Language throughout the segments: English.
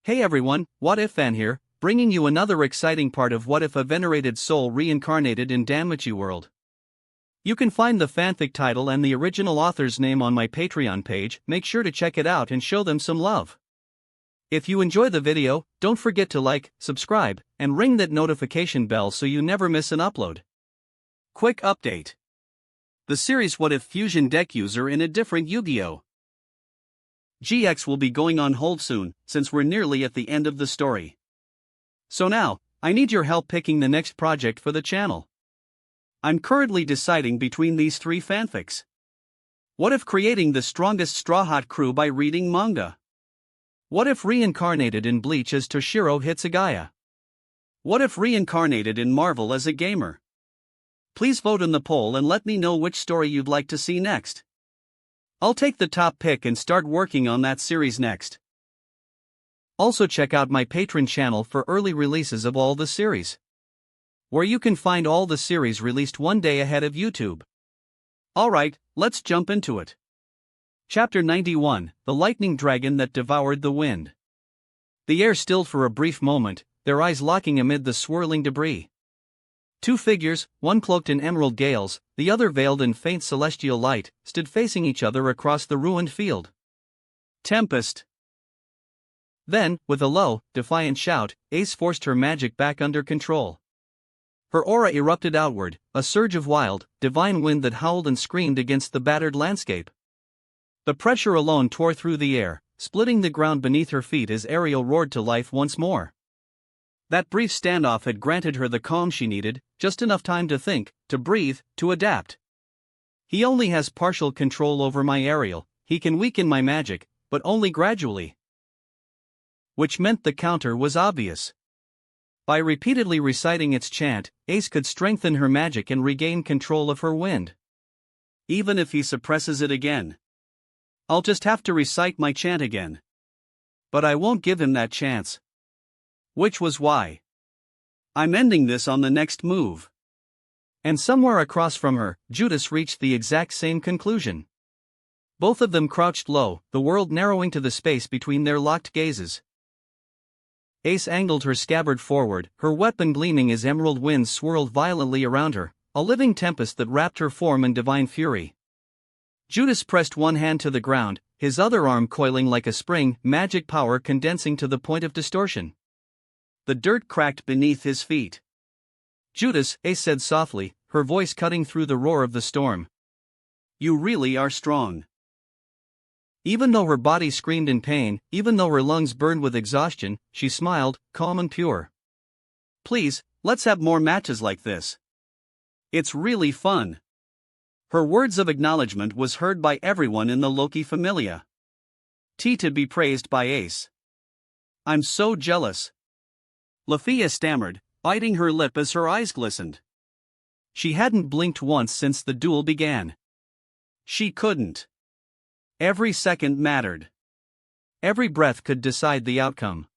Hey everyone, What If Fan here, bringing you another exciting part of What If a Venerated Soul Reincarnated in Danmachi world. You can find the fanfic title and the original author's name on my Patreon page. Make sure to check it out and show them some love. If you enjoy the video, don't forget to like, subscribe, and ring that notification bell so you never miss an upload. Quick update. The series What If Fusion deck user in a different Yu-Gi-Oh! GX will be going on hold soon, since we're nearly at the end of the story. So now, I need your help picking the next project for the channel. I'm currently deciding between these three fanfics. What if creating the strongest Strawhat crew by reading manga? What if reincarnated in Bleach as Toshiro Hitsugaya? What if reincarnated in Marvel as a gamer? Please vote in the poll and let me know which story you'd like to see next. I'll take the top pick and start working on that series next. Also check out my Patreon channel for early releases of all the series, where you can find all the series released one day ahead of YouTube. Alright, let's jump into it. Chapter 91, The Lightning Dragon That Devoured the Wind. The air stilled for a brief moment, their eyes locking amid the swirling debris. Two figures, one cloaked in emerald gales, the other veiled in faint celestial light, stood facing each other across the ruined field. Tempest. Then, with a low, defiant shout, Ace forced her magic back under control. Her aura erupted outward, a surge of wild, divine wind that howled and screamed against the battered landscape. The pressure alone tore through the air, splitting the ground beneath her feet as Ariel roared to life once more. That brief standoff had granted her the calm she needed, just enough time to think, to breathe, to adapt. He only has partial control over my Ariel, he can weaken my magic, but only gradually. Which meant the counter was obvious. By repeatedly reciting its chant, Ace could strengthen her magic and regain control of her wind. Even if he suppresses it again, I'll just have to recite my chant again. But I won't give him that chance. Which was why I'm ending this on the next move. And somewhere across from her, Judas reached the exact same conclusion. Both of them crouched low, the world narrowing to the space between their locked gazes. Ace angled her scabbard forward, her weapon gleaming as emerald winds swirled violently around her, a living tempest that wrapped her form in divine fury. Judas pressed one hand to the ground, his other arm coiling like a spring, magic power condensing to the point of distortion. The dirt cracked beneath his feet. Judas, Ace said softly, her voice cutting through the roar of the storm. You really are strong. Even though her body screamed in pain, even though her lungs burned with exhaustion, she smiled, calm and pure. Please, let's have more matches like this. It's really fun. Her words of acknowledgement was heard by everyone in the Loki Familia. To be praised by Ace. I'm so jealous. Lafia stammered, biting her lip as her eyes glistened. She hadn't blinked once since the duel began. She couldn't. Every second mattered. Every breath could decide the outcome.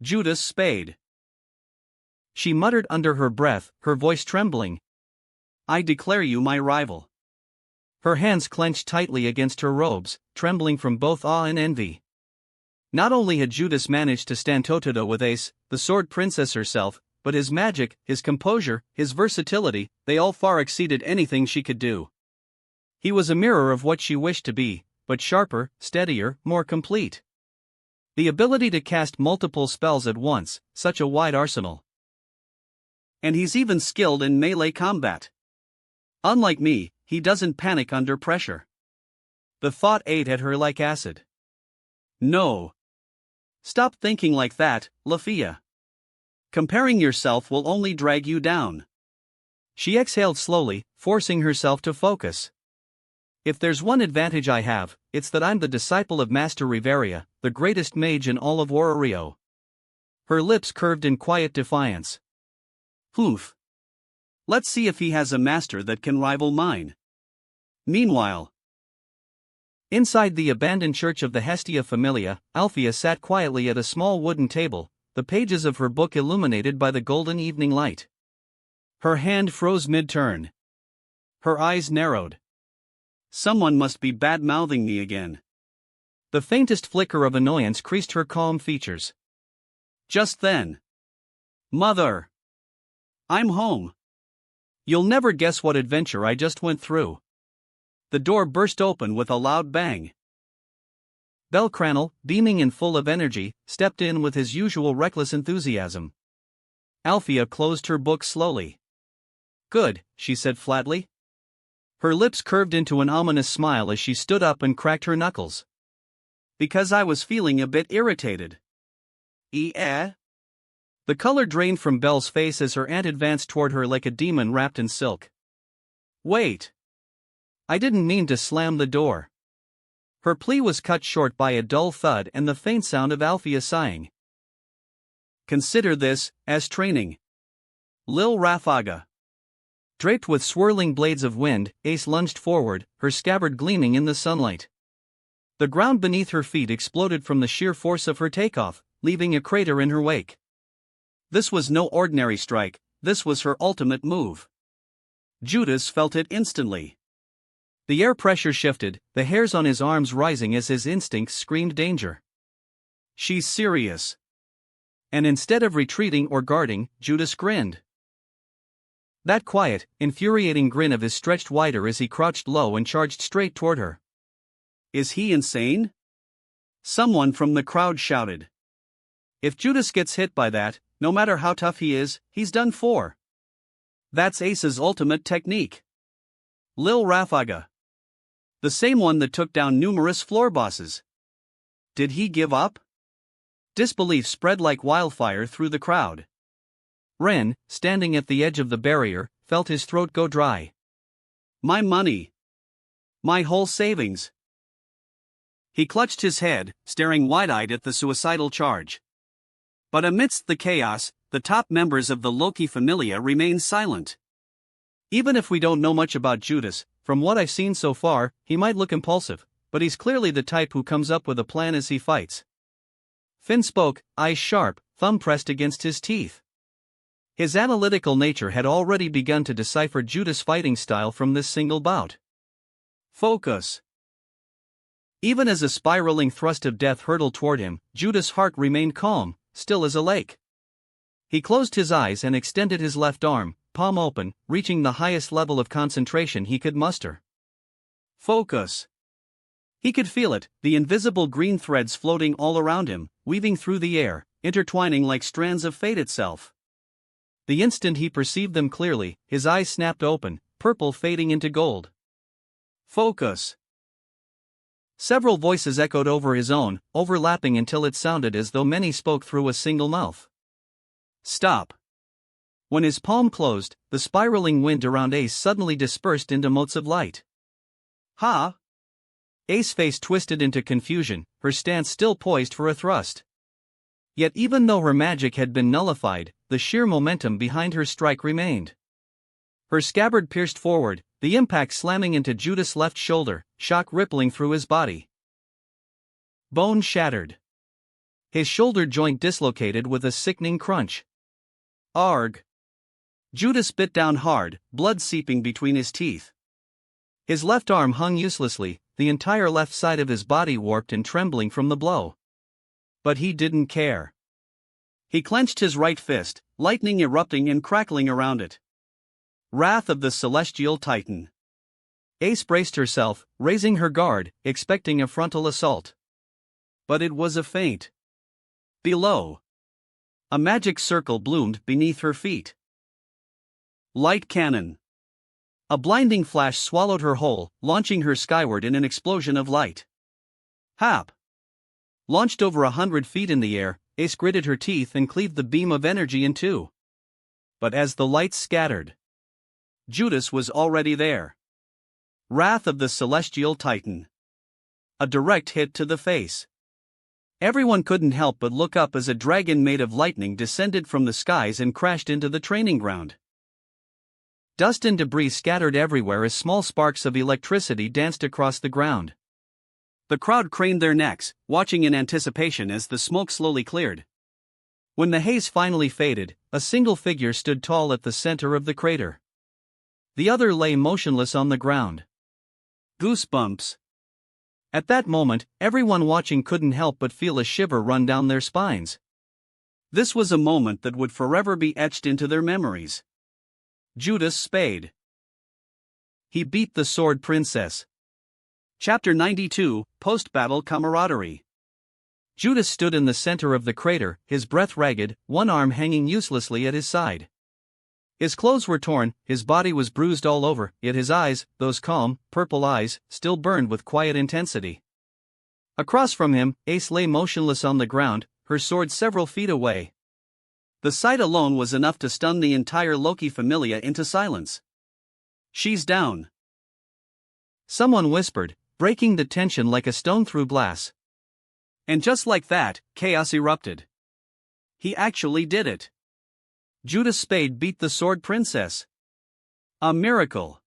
Judas spade. She muttered under her breath, her voice trembling. I declare you my rival. Her hands clenched tightly against her robes, trembling from both awe and envy. Not only had Judas managed to stand toe-to-toe with Ace, the sword princess herself, but his magic, his composure, his versatility, they all far exceeded anything she could do. He was a mirror of what she wished to be, but sharper, steadier, more complete. The ability to cast multiple spells at once, such a wide arsenal. And he's even skilled in melee combat. Unlike me, he doesn't panic under pressure. The thought ate at her like acid. No. Stop thinking like that, Lafia. Comparing yourself will only drag you down. She exhaled slowly, forcing herself to focus. If there's one advantage I have, it's that I'm the disciple of Master Riveria, the greatest mage in all of Ororio. Her lips curved in quiet defiance. Oof. Let's see if he has a master that can rival mine. Meanwhile, inside the abandoned church of the Hestia Familia, Althea sat quietly at a small wooden table, the pages of her book illuminated by the golden evening light. Her hand froze mid-turn. Her eyes narrowed. Someone must be bad-mouthing me again. The faintest flicker of annoyance creased her calm features. Just then. Mother! I'm home. You'll never guess what adventure I just went through. The door burst open with a loud bang. Belcranel, beaming and full of energy, stepped in with his usual reckless enthusiasm. Althea closed her book slowly. Good, she said flatly. Her lips curved into an ominous smile as she stood up and cracked her knuckles. Because I was feeling a bit irritated. The color drained from Belle's face as her aunt advanced toward her like a demon wrapped in silk. Wait. I didn't mean to slam the door. Her plea was cut short by a dull thud and the faint sound of Althea sighing. Consider this as training. Lil Rafaga. Draped with swirling blades of wind, Ace lunged forward, her scabbard gleaming in the sunlight. The ground beneath her feet exploded from the sheer force of her takeoff, leaving a crater in her wake. This was no ordinary strike, this was her ultimate move. Judas felt it instantly. The air pressure shifted, the hairs on his arms rising as his instincts screamed danger. She's serious. And instead of retreating or guarding, Judas grinned. That quiet, infuriating grin of his stretched wider as he crouched low and charged straight toward her. Is he insane? Someone from the crowd shouted. If Judas gets hit by that, no matter how tough he is, he's done for. That's Ace's ultimate technique. Lil Rafaga. The same one that took down numerous floor bosses. Did he give up? Disbelief spread like wildfire through the crowd. Ren, standing at the edge of the barrier, felt his throat go dry. My money. My whole savings. He clutched his head, staring wide-eyed at the suicidal charge. But amidst the chaos, the top members of the Loki Familia remained silent. Even if we don't know much about Judas, from what I've seen so far, he might look impulsive, but he's clearly the type who comes up with a plan as he fights. Finn spoke, eyes sharp, thumb pressed against his teeth. His analytical nature had already begun to decipher Judas' fighting style from this single bout. Focus. Even as a spiraling thrust of death hurtled toward him, Judas' heart remained calm, still as a lake. He closed his eyes and extended his left arm, palm open, reaching the highest level of concentration he could muster. Focus. He could feel it, the invisible green threads floating all around him, weaving through the air, intertwining like strands of fate itself. The instant he perceived them clearly, his eyes snapped open, purple fading into gold. Focus. Several voices echoed over his own, overlapping until it sounded as though many spoke through a single mouth. Stop. When his palm closed, the spiraling wind around Ace suddenly dispersed into motes of light. Ha! Ace's face twisted into confusion, her stance still poised for a thrust. Yet even though her magic had been nullified, the sheer momentum behind her strike remained. Her scabbard pierced forward, the impact slamming into Judas' left shoulder, shock rippling through his body. Bone shattered. His shoulder joint dislocated with a sickening crunch. Arg! Judas bit down hard, blood seeping between his teeth. His left arm hung uselessly, the entire left side of his body warped and trembling from the blow. But he didn't care. He clenched his right fist, lightning erupting and crackling around it. Wrath of the Celestial Titan. Ace braced herself, raising her guard, expecting a frontal assault. But it was a feint. Below. A magic circle bloomed beneath her feet. Light cannon. A blinding flash swallowed her whole, launching her skyward in an explosion of light. Hap! Launched over 100 feet in the air, Ace gritted her teeth and cleaved the beam of energy in two. But as the lights scattered, Judas was already there. Wrath of the Celestial Titan. A direct hit to the face. Everyone couldn't help but look up as a dragon made of lightning descended from the skies and crashed into the training ground. Dust and debris scattered everywhere as small sparks of electricity danced across the ground. The crowd craned their necks, watching in anticipation as the smoke slowly cleared. When the haze finally faded, a single figure stood tall at the center of the crater. The other lay motionless on the ground. Goosebumps. At that moment, everyone watching couldn't help but feel a shiver run down their spines. This was a moment that would forever be etched into their memories. Judas Spade. He beat the Sword Princess. Chapter 92, Post-Battle Camaraderie. Judas stood in the center of the crater, his breath ragged, one arm hanging uselessly at his side. His clothes were torn, his body was bruised all over, yet his eyes, those calm, purple eyes, still burned with quiet intensity. Across from him, Ace lay motionless on the ground, her sword several feet away. The sight alone was enough to stun the entire Loki familia into silence. "She's down," someone whispered, breaking the tension like a stone through glass. And just like that, chaos erupted. He actually did it. Judas Spade beat the Sword Princess. A miracle.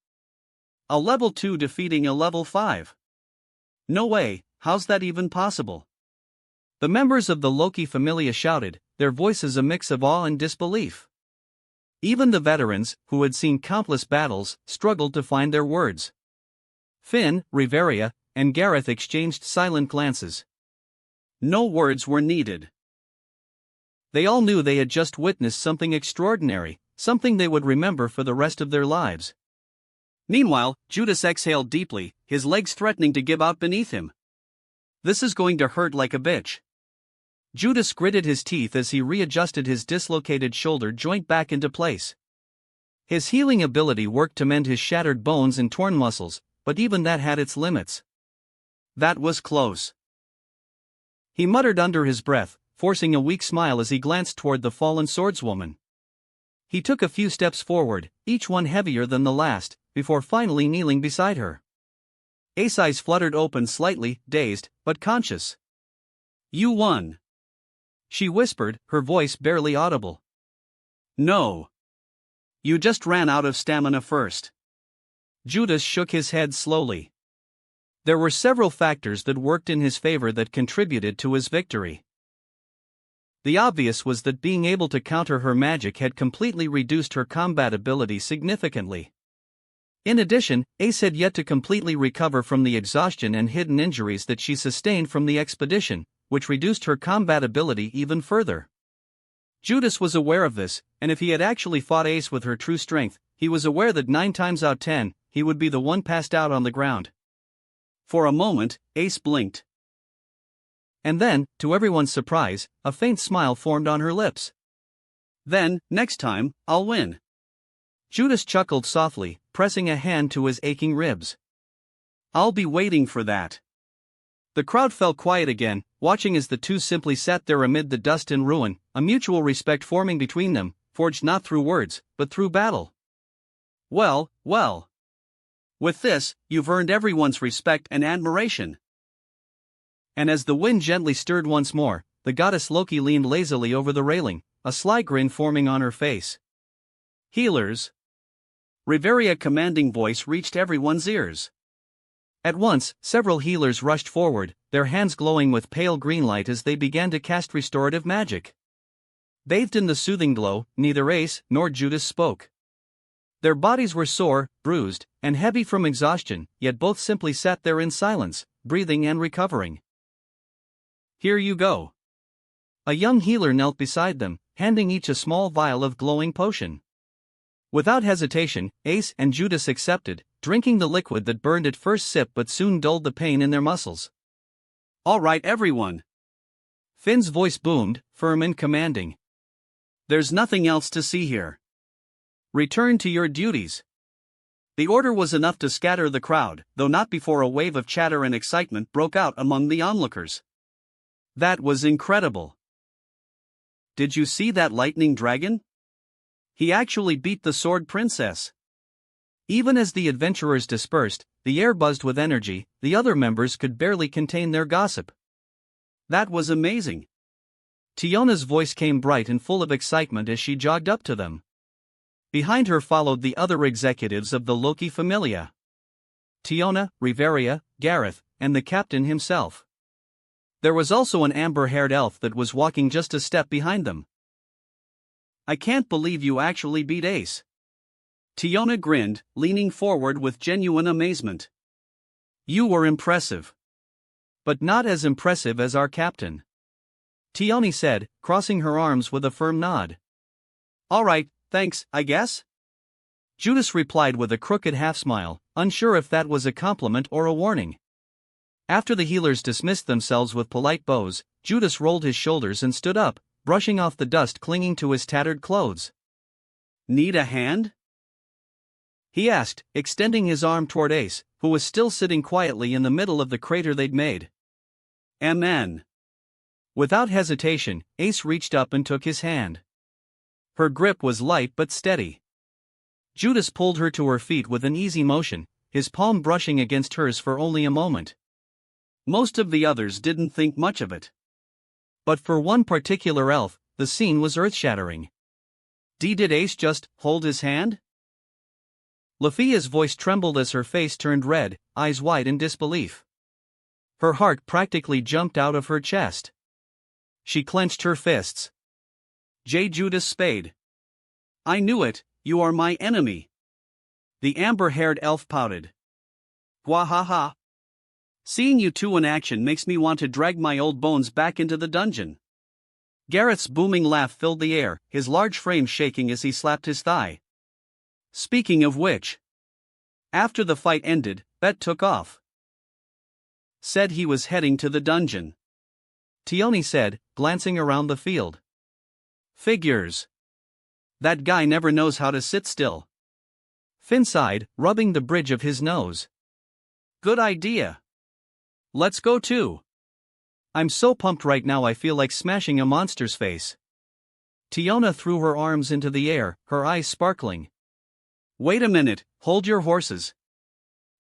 A level 2 defeating a level 5. No way, how's that even possible? The members of the Loki familia shouted, their voices a mix of awe and disbelief. Even the veterans, who had seen countless battles, struggled to find their words. Finn, Riveria, and Gareth exchanged silent glances. No words were needed. They all knew they had just witnessed something extraordinary, something they would remember for the rest of their lives. Meanwhile, Judas exhaled deeply, his legs threatening to give out beneath him. This is going to hurt like a bitch. Judas gritted his teeth as he readjusted his dislocated shoulder joint back into place. His healing ability worked to mend his shattered bones and torn muscles, but even that had its limits. That was close. He muttered under his breath, forcing a weak smile as he glanced toward the fallen swordswoman. He took a few steps forward, each one heavier than the last, before finally kneeling beside her. Ace's eyes fluttered open slightly, dazed, but conscious. "You won," she whispered, her voice barely audible. "No. You just ran out of stamina first." Judas shook his head slowly. There were several factors that worked in his favor that contributed to his victory. The obvious was that being able to counter her magic had completely reduced her combat ability significantly. In addition, Ace had yet to completely recover from the exhaustion and hidden injuries that she sustained from the expedition, which reduced her combat ability even further. Judas was aware of this, and if he had actually fought Ace with her true strength, he was aware that 9 times out of 10, he would be the one passed out on the ground. For a moment, Ace blinked. And then, to everyone's surprise, a faint smile formed on her lips. "Then, next time, I'll win." Judas chuckled softly, pressing a hand to his aching ribs. "I'll be waiting for that." The crowd fell quiet again, watching as the two simply sat there amid the dust and ruin, a mutual respect forming between them, forged not through words, but through battle. Well. With this, you've earned everyone's respect and admiration." And as the wind gently stirred once more, the goddess Loki leaned lazily over the railing, a sly grin forming on her face. "Healers." Riveria's commanding voice reached everyone's ears. At once, several healers rushed forward, their hands glowing with pale green light as they began to cast restorative magic. Bathed in the soothing glow, neither Ace nor Judas spoke. Their bodies were sore, bruised, and heavy from exhaustion, yet both simply sat there in silence, breathing and recovering. "Here you go." A young healer knelt beside them, handing each a small vial of glowing potion. Without hesitation, Ace and Judas accepted, drinking the liquid that burned at first sip but soon dulled the pain in their muscles. "All right, everyone." Finn's voice boomed, firm and commanding. "There's nothing else to see here. Return to your duties." The order was enough to scatter the crowd, though not before a wave of chatter and excitement broke out among the onlookers. "That was incredible. Did you see that lightning dragon? He actually beat the Sword Princess." Even as the adventurers dispersed, the air buzzed with energy, the other members could barely contain their gossip. "That was amazing." Tiona's voice came bright and full of excitement as she jogged up to them. Behind her followed the other executives of the Loki familia. Tiona, Riveria, Gareth, and the captain himself. There was also an amber-haired elf that was walking just a step behind them. "I can't believe you actually beat Ace." Tiona grinned, leaning forward with genuine amazement. "You were impressive. But not as impressive as our captain. Tione said, crossing her arms with a firm nod. All right, thanks, I guess? Judas replied with a crooked half-smile, unsure if that was a compliment or a warning. After the healers dismissed themselves with polite bows, Judas rolled his shoulders and stood up, brushing off the dust clinging to his tattered clothes. Need a hand? He asked, extending his arm toward Ace, who was still sitting quietly in the middle of the crater they'd made. Amen. Without hesitation, Ace reached up and took his hand. Her grip was light but steady. Judas pulled her to her feet with an easy motion, his palm brushing against hers for only a moment. Most of the others didn't think much of it. But for one particular elf, the scene was earth-shattering. Did Ace just hold his hand? Lafia's voice trembled as her face turned red, eyes wide in disbelief. Her heart practically jumped out of her chest. She clenched her fists. J. Judas Spade. I knew it, you are my enemy. The amber-haired elf pouted. Gwahaha. Seeing you two in action makes me want to drag my old bones back into the dungeon. Gareth's booming laugh filled the air, his large frame shaking as he slapped his thigh. Speaking of which. After the fight ended, Bet took off. Said he was heading to the dungeon. Tione said, glancing around the field. Figures. That guy never knows how to sit still. Finn sighed, rubbing the bridge of his nose. Good idea. Let's go too. I'm so pumped right now I feel like smashing a monster's face. Tiona threw her arms into the air, her eyes sparkling. Wait a minute, hold your horses.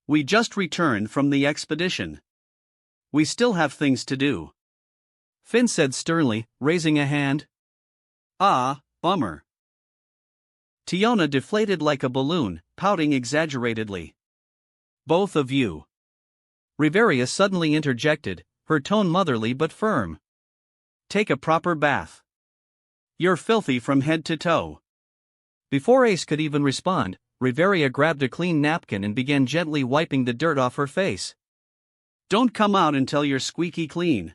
We just returned from the expedition. We still have things to do. Finn said sternly, raising a hand. Ah, bummer. Tiona deflated like a balloon, pouting exaggeratedly. Both of you. Riveria suddenly interjected, her tone motherly but firm. Take a proper bath. You're filthy from head to toe. Before Ace could even respond, Riveria grabbed a clean napkin and began gently wiping the dirt off her face. Don't come out until you're squeaky clean.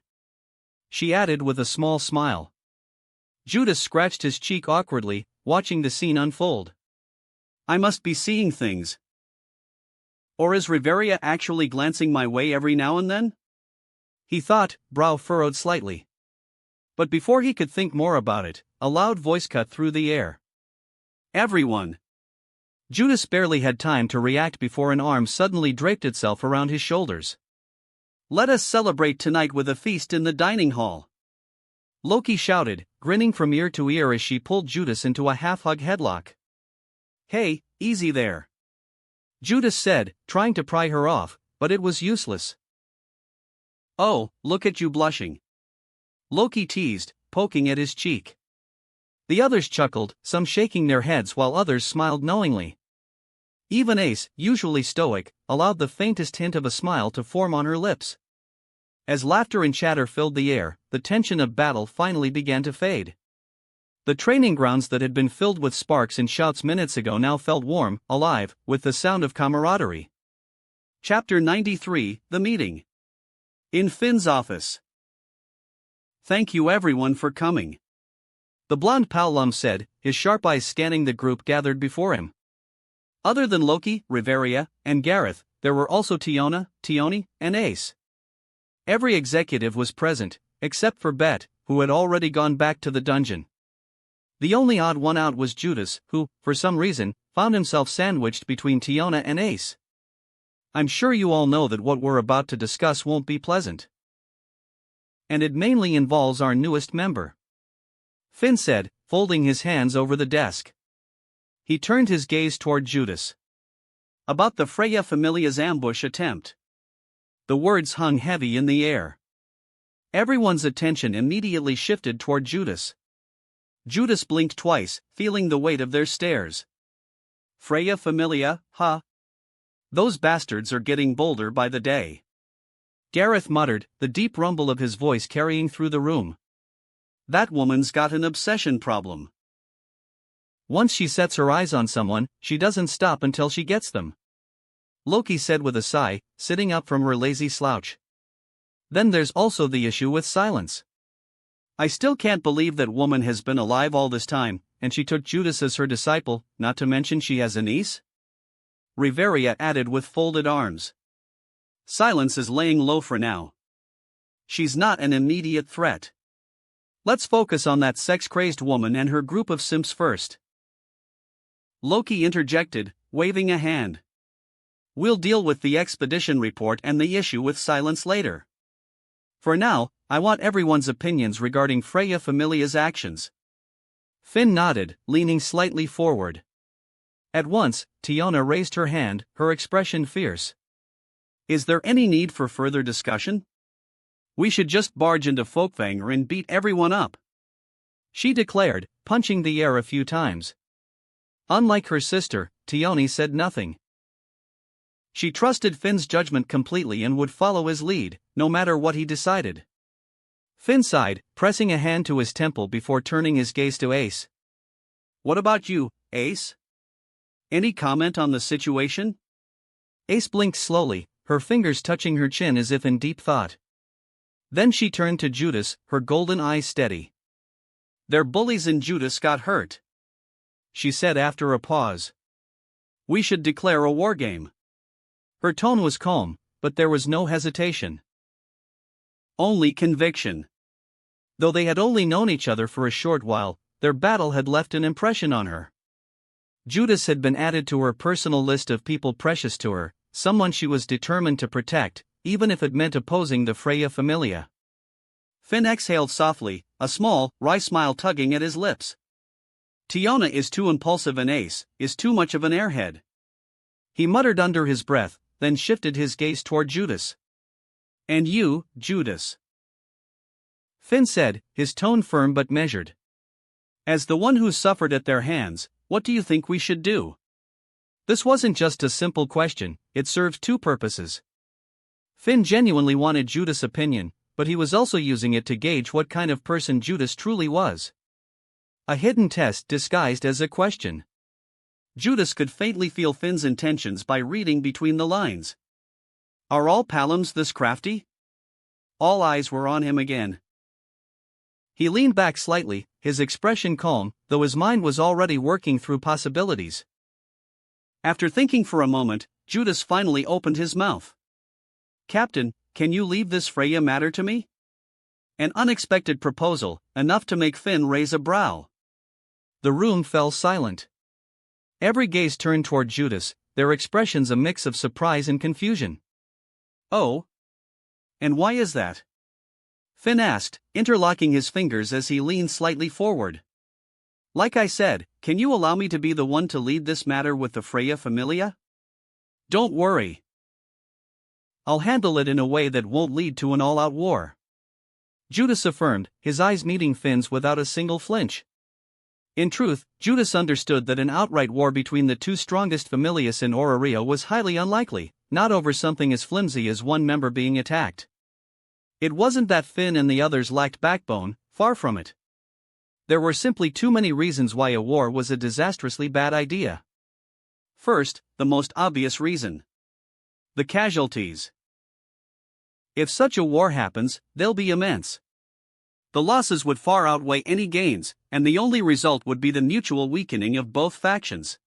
She added with a small smile. Judas scratched his cheek awkwardly, watching the scene unfold. I must be seeing things. Or is Riveria actually glancing my way every now and then? He thought, brow furrowed slightly. But before he could think more about it, a loud voice cut through the air. Everyone! Judas barely had time to react before an arm suddenly draped itself around his shoulders. Let us celebrate tonight with a feast in the dining hall. Loki shouted, grinning from ear to ear as she pulled Judas into a half-hug headlock. Hey, easy there. Judas said, trying to pry her off, but it was useless. Oh, look at you blushing. Loki teased, poking at his cheek. The others chuckled, some shaking their heads while others smiled knowingly. Even Ace, usually stoic, allowed the faintest hint of a smile to form on her lips. As laughter and chatter filled the air, the tension of battle finally began to fade. The training grounds that had been filled with sparks and shouts minutes ago now felt warm, alive, with the sound of camaraderie. Chapter 93, The Meeting. In Finn's office. Thank you everyone for coming. The blonde Paolum said, his sharp eyes scanning the group gathered before him. Other than Loki, Riveria, and Gareth, there were also Tiona, Tione, and Ace. Every executive was present, except for Bet, who had already gone back to the dungeon. The only odd one out was Judas, who, for some reason, found himself sandwiched between Tiona and Ace. I'm sure you all know that what we're about to discuss won't be pleasant. And it mainly involves our newest member. Finn said, folding his hands over the desk. He turned his gaze toward Judas. About the Freya Familia's ambush attempt. The words hung heavy in the air. Everyone's attention immediately shifted toward Judas. Judas blinked twice, feeling the weight of their stares. Freya Familia, huh? Those bastards are getting bolder by the day. Gareth muttered, the deep rumble of his voice carrying through the room. That woman's got an obsession problem. Once she sets her eyes on someone, she doesn't stop until she gets them. Loki said with a sigh, sitting up from her lazy slouch. Then there's also the issue with silence. I still can't believe that woman has been alive all this time, and she took Judas as her disciple, not to mention she has a niece? Riveria added with folded arms. Silence is laying low for now. She's not an immediate threat. Let's focus on that sex-crazed woman and her group of simps first. Loki interjected, waving a hand. We'll deal with the expedition report and the issue with silence later. For now, I want everyone's opinions regarding Freya Familia's actions. Finn nodded, leaning slightly forward. At once, Tiona raised her hand, her expression fierce. Is there any need for further discussion? We should just barge into Folkvanger and beat everyone up, she declared, punching the air a few times. Unlike her sister, Tioni said nothing. She trusted Finn's judgment completely and would follow his lead, no matter what he decided. Finn sighed, pressing a hand to his temple before turning his gaze to Ace. What about you, Ace? Any comment on the situation? Ace blinked slowly, her fingers touching her chin as if in deep thought. Then she turned to Judas, her golden eyes steady. Their bullies and Judas got hurt, she said after a pause. We should declare a war game. Her tone was calm, but there was no hesitation. Only conviction. Though they had only known each other for a short while, their battle had left an impression on her. Judas had been added to her personal list of people precious to her, someone she was determined to protect, even if it meant opposing the Freya Familia. Finn exhaled softly, a small, wry smile tugging at his lips. Tiona is too impulsive and Ace is too much of an airhead. He muttered under his breath, then shifted his gaze toward Judas. And you, Judas? Finn said, his tone firm but measured. As the one who suffered at their hands, what do you think we should do? This wasn't just a simple question, it served two purposes. Finn genuinely wanted Judas' opinion, but he was also using it to gauge what kind of person Judas truly was. A hidden test disguised as a question. Judas could faintly feel Finn's intentions by reading between the lines. Are all Palams this crafty? All eyes were on him again. He leaned back slightly, his expression calm, though his mind was already working through possibilities. After thinking for a moment, Judas finally opened his mouth. Captain, can you leave this Freya matter to me? An unexpected proposal, enough to make Finn raise a brow. The room fell silent. Every gaze turned toward Judas, their expressions a mix of surprise and confusion. Oh? And why is that? Finn asked, interlocking his fingers as he leaned slightly forward. Like I said, can you allow me to be the one to lead this matter with the Freya Familia? Don't worry. I'll handle it in a way that won't lead to an all-out war. Judas affirmed, his eyes meeting Finn's without a single flinch. In truth, Judas understood that an outright war between the two strongest familias in Orario was highly unlikely, not over something as flimsy as one member being attacked. It wasn't that Finn and the others lacked backbone, far from it. There were simply too many reasons why a war was a disastrously bad idea. First, the most obvious reason. The casualties. If such a war happens, they'll be immense. The losses would far outweigh any gains, and the only result would be the mutual weakening of both factions.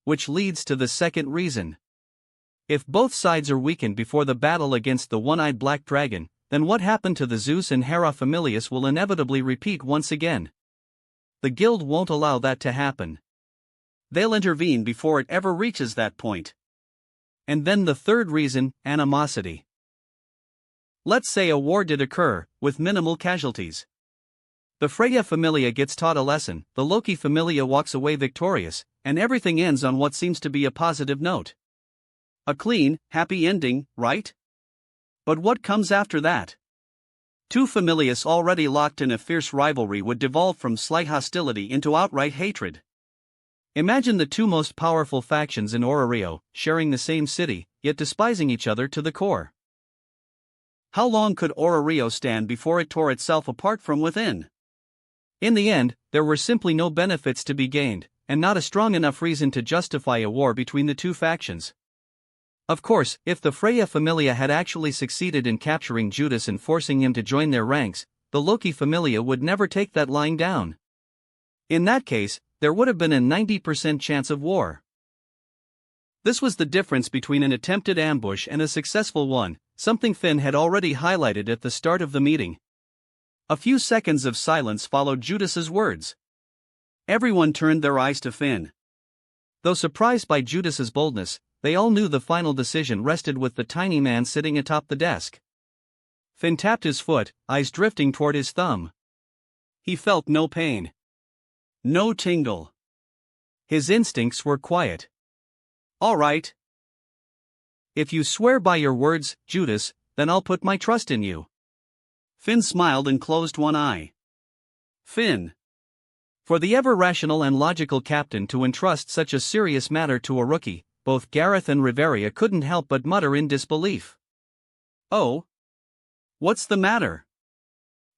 Which leads to the second reason. If both sides are weakened before the battle against the one-eyed black dragon, then what happened to the Zeus and Hera Familius will inevitably repeat once again. The guild won't allow that to happen. They'll intervene before it ever reaches that point. And then the third reason, animosity. Let's say a war did occur, with minimal casualties. The Freya Familia gets taught a lesson, the Loki Familia walks away victorious, and everything ends on what seems to be a positive note. A clean, happy ending, right? But what comes after that? Two familias already locked in a fierce rivalry would devolve from slight hostility into outright hatred. Imagine the two most powerful factions in Orario, sharing the same city, yet despising each other to the core. How long could Orario stand before it tore itself apart from within? In the end, there were simply no benefits to be gained, and not a strong enough reason to justify a war between the two factions. Of course, if the Freya Familia had actually succeeded in capturing Judas and forcing him to join their ranks, the Loki Familia would never take that lying down. In that case, there would have been a 90% chance of war. This was the difference between an attempted ambush and a successful one, something Finn had already highlighted at the start of the meeting. A few seconds of silence followed Judas's words. Everyone turned their eyes to Finn. Though surprised by Judas's boldness, they all knew the final decision rested with the tiny man sitting atop the desk. Finn tapped his foot, eyes drifting toward his thumb. He felt no pain. No tingle. His instincts were quiet. All right. If you swear by your words, Judas, then I'll put my trust in you. Finn smiled and closed one eye. Finn. For the ever-rational and logical captain to entrust such a serious matter to a rookie, both Gareth and Riveria couldn't help but mutter in disbelief. Oh? What's the matter?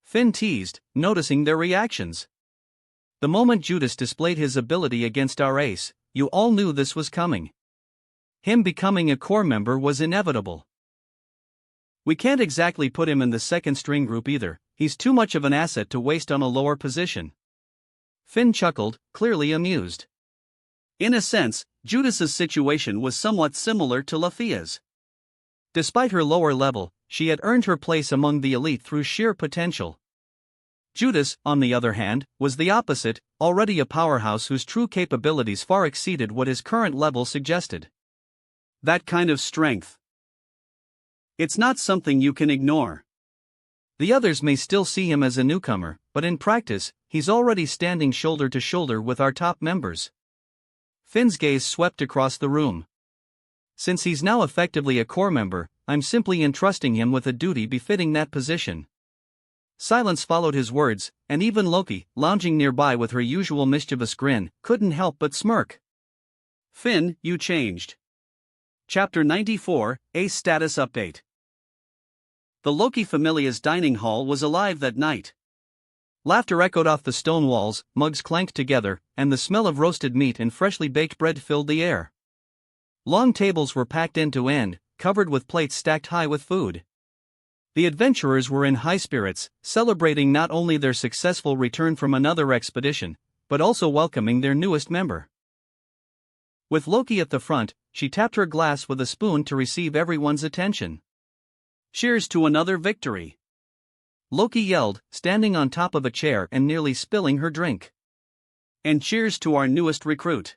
Finn teased, noticing their reactions. The moment Judas displayed his ability against our ace, you all knew this was coming. Him becoming a core member was inevitable. We can't exactly put him in the second string group either, he's too much of an asset to waste on a lower position. Finn chuckled, clearly amused. In a sense, Judas's situation was somewhat similar to Lafia's. Despite her lower level, she had earned her place among the elite through sheer potential. Judas, on the other hand, was the opposite, already a powerhouse whose true capabilities far exceeded what his current level suggested. That kind of strength. It's not something you can ignore. The others may still see him as a newcomer, but in practice, he's already standing shoulder to shoulder with our top members. Finn's gaze swept across the room. Since he's now effectively a core member, I'm simply entrusting him with a duty befitting that position. Silence followed his words, and even Loki, lounging nearby with her usual mischievous grin, couldn't help but smirk. Finn, you changed. Chapter 94, Ace Status Update. The Loki Familia's dining hall was alive that night. Laughter echoed off the stone walls, mugs clanked together, and the smell of roasted meat and freshly baked bread filled the air. Long tables were packed end to end, covered with plates stacked high with food. The adventurers were in high spirits, celebrating not only their successful return from another expedition, but also welcoming their newest member. With Loki at the front, she tapped her glass with a spoon to receive everyone's attention. Cheers to another victory! Loki yelled, standing on top of a chair and nearly spilling her drink. And cheers to our newest recruit,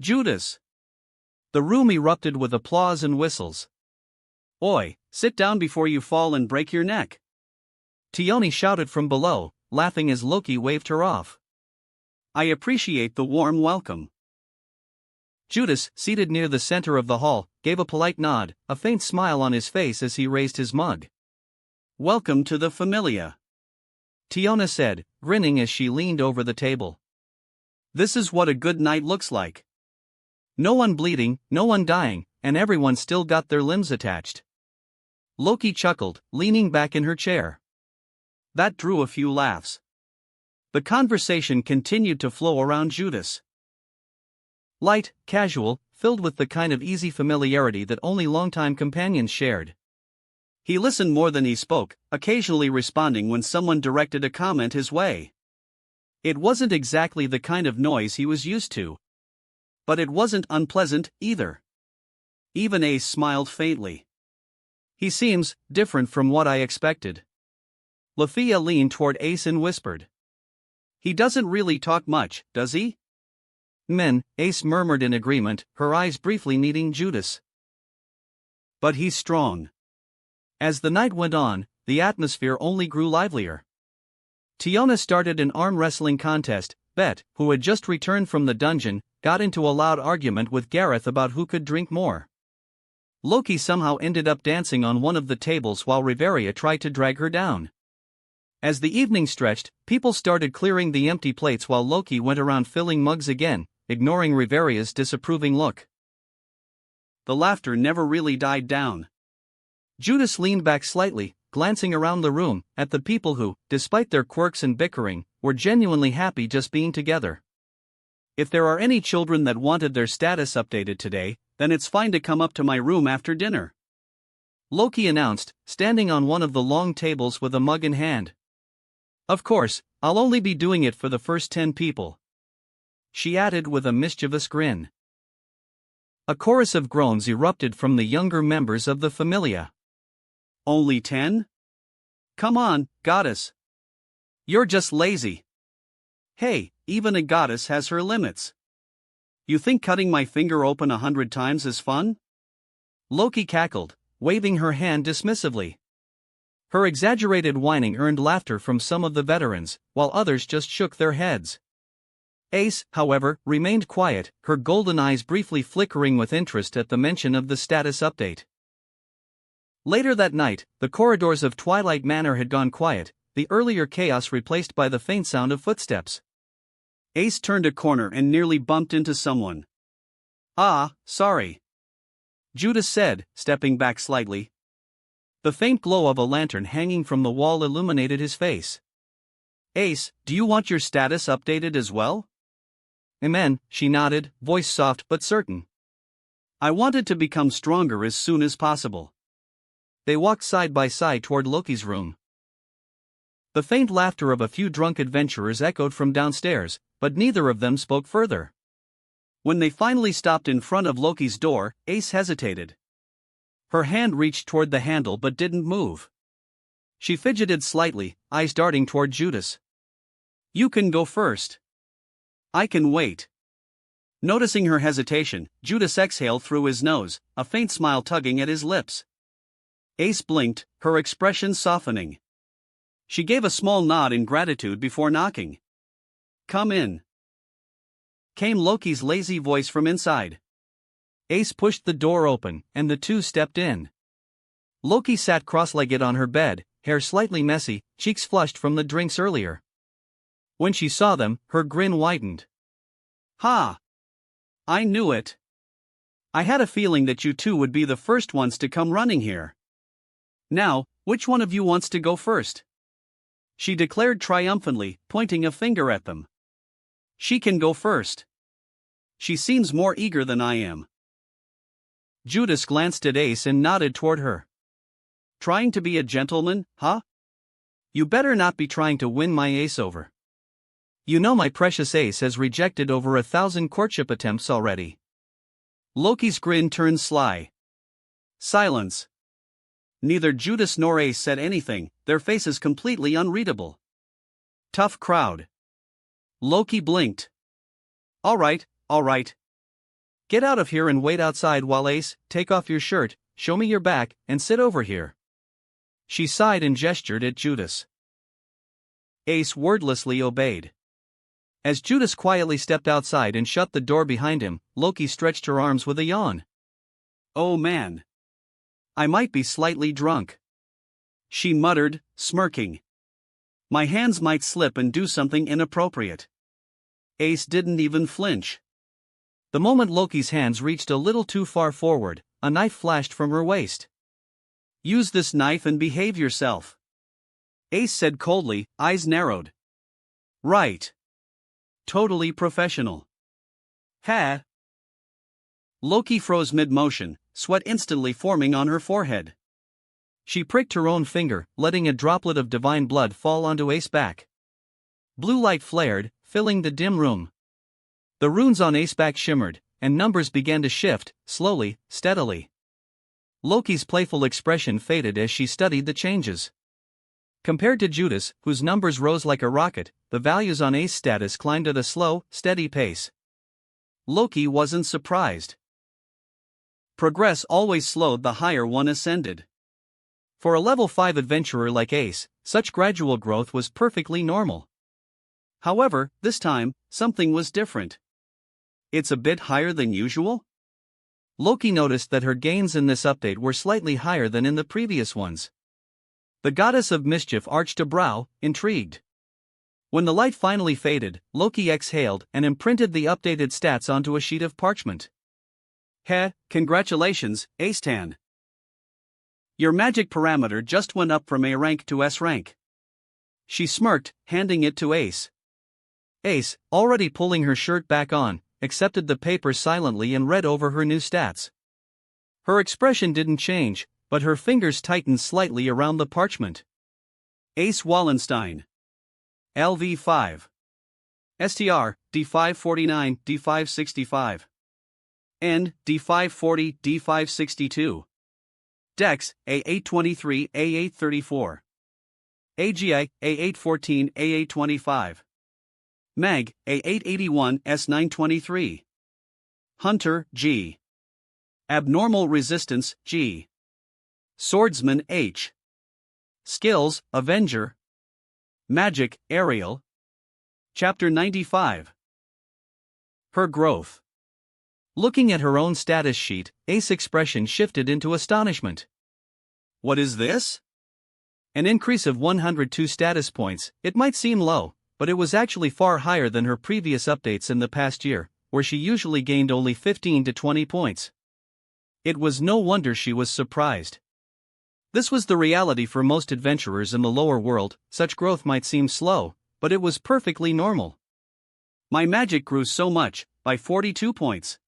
Judas! The room erupted with applause and whistles. Oi, sit down before you fall and break your neck! Tioni shouted from below, laughing as Loki waved her off. I appreciate the warm welcome. Judas, seated near the center of the hall, gave a polite nod, a faint smile on his face as he raised his mug. Welcome to the Familia, Tiona said, grinning as she leaned over the table. This is what a good night looks like. No one bleeding, no one dying, and everyone still got their limbs attached. Loki chuckled, leaning back in her chair. That drew a few laughs. The conversation continued to flow around Judas. Light, casual, filled with the kind of easy familiarity that only longtime companions shared. He listened more than he spoke, occasionally responding when someone directed a comment his way. It wasn't exactly the kind of noise he was used to. But it wasn't unpleasant, either. Even Ace smiled faintly. He seems different from what I expected. Lafia leaned toward Ace and whispered. He doesn't really talk much, does he? Men, Ace murmured in agreement, her eyes briefly meeting Judas. But he's strong. As the night went on, the atmosphere only grew livelier. Tiona started an arm wrestling contest. Bet, who had just returned from the dungeon, got into a loud argument with Gareth about who could drink more. Loki somehow ended up dancing on one of the tables while Riveria tried to drag her down. As the evening stretched, people started clearing the empty plates while Loki went around filling mugs again, ignoring Riveria's disapproving look. The laughter never really died down. Judas leaned back slightly, glancing around the room, at the people who, despite their quirks and bickering, were genuinely happy just being together. If there are any children that wanted their status updated today, then it's fine to come up to my room after dinner," Loki announced, standing on one of the long tables with a mug in hand. "Of course, I'll only be doing it for the first 10 people," she added with a mischievous grin. A chorus of groans erupted from the younger members of the familia. "Only 10? Come on, goddess. You're just lazy. Hey, even a goddess has her limits. You think cutting my finger open 100 times is fun?" Loki cackled, waving her hand dismissively. Her exaggerated whining earned laughter from some of the veterans, while others just shook their heads. Ace, however, remained quiet, her golden eyes briefly flickering with interest at the mention of the status update. Later that night, the corridors of Twilight Manor had gone quiet, the earlier chaos replaced by the faint sound of footsteps. Ace turned a corner and nearly bumped into someone. "Ah, sorry," Judas said, stepping back slightly. The faint glow of a lantern hanging from the wall illuminated his face. "Ace, do you want your status updated as well?" "Amen," she nodded, voice soft but certain. "I wanted to become stronger as soon as possible." They walked side by side toward Loki's room. The faint laughter of a few drunk adventurers echoed from downstairs, but neither of them spoke further. When they finally stopped in front of Loki's door, Ace hesitated. Her hand reached toward the handle but didn't move. She fidgeted slightly, eyes darting toward Judas. "You can go first. I can wait." Noticing her hesitation, Judas exhaled through his nose, a faint smile tugging at his lips. Ace blinked, her expression softening. She gave a small nod in gratitude before knocking. "Come in," came Loki's lazy voice from inside. Ace pushed the door open, and the two stepped in. Loki sat cross-legged on her bed, hair slightly messy, cheeks flushed from the drinks earlier. When she saw them, her grin widened. "Ha! I knew it. I had a feeling that you two would be the first ones to come running here. Now, which one of you wants to go first?" she declared triumphantly, pointing a finger at them. "She can go first. She seems more eager than I am." Judas glanced at Ace and nodded toward her. "Trying to be a gentleman, huh? You better not be trying to win my Ace over. You know my precious Ace has rejected over 1,000 courtship attempts already." Loki's grin turned sly. Silence. Neither Judas nor Ace said anything, their faces completely unreadable. Tough crowd. Loki blinked. All right. Get out of here and wait outside while Ace, take off your shirt, show me your back, and sit over here." She sighed and gestured at Judas. Ace wordlessly obeyed. As Judas quietly stepped outside and shut the door behind him, Loki stretched her arms with a yawn. "Oh man. I might be slightly drunk," she muttered, smirking. "My hands might slip and do something inappropriate." Ace didn't even flinch. The moment Loki's hands reached a little too far forward, a knife flashed from her waist. "Use this knife and behave yourself," Ace said coldly, eyes narrowed. "Right. Totally professional." "Ha!" Loki froze mid-motion, sweat instantly forming on her forehead. She pricked her own finger, letting a droplet of divine blood fall onto Ace's back. Blue light flared, filling the dim room. The runes on Ace's back shimmered, and numbers began to shift, slowly, steadily. Loki's playful expression faded as she studied the changes. Compared to Judas, whose numbers rose like a rocket, the values on Ace's status climbed at a slow, steady pace. Loki wasn't surprised. Progress always slowed the higher one ascended. For a level 5 adventurer like Ace, such gradual growth was perfectly normal. However, this time, something was different. "It's a bit higher than usual?" Loki noticed that her gains in this update were slightly higher than in the previous ones. The goddess of mischief arched a brow, intrigued. When the light finally faded, Loki exhaled and imprinted the updated stats onto a sheet of parchment. Congratulations, Acetan. Your magic parameter just went up from A rank to S rank." She smirked, handing it to Ace. Ace, already pulling her shirt back on, accepted the paper silently and read over her new stats. Her expression didn't change, but her fingers tightened slightly around the parchment. Ace Wallenstein. LV5. STR, D549, D565. N, D540, D562. Dex, A823, A834. AGI, A814, A825. Mag, A881, S923. Hunter, G. Abnormal Resistance, G. Swordsman, H. Skills, Avenger. Magic, Aerial. Chapter 95. Her growth. Looking at her own status sheet, Ace's expression shifted into astonishment. What is this? An increase of 102 status points. It might seem low, but it was actually far higher than her previous updates in the past year, where she usually gained only 15 to 20 points. It was no wonder she was surprised. This was the reality for most adventurers in the lower world. Such growth might seem slow, but it was perfectly normal. My magic grew so much, by 42 points.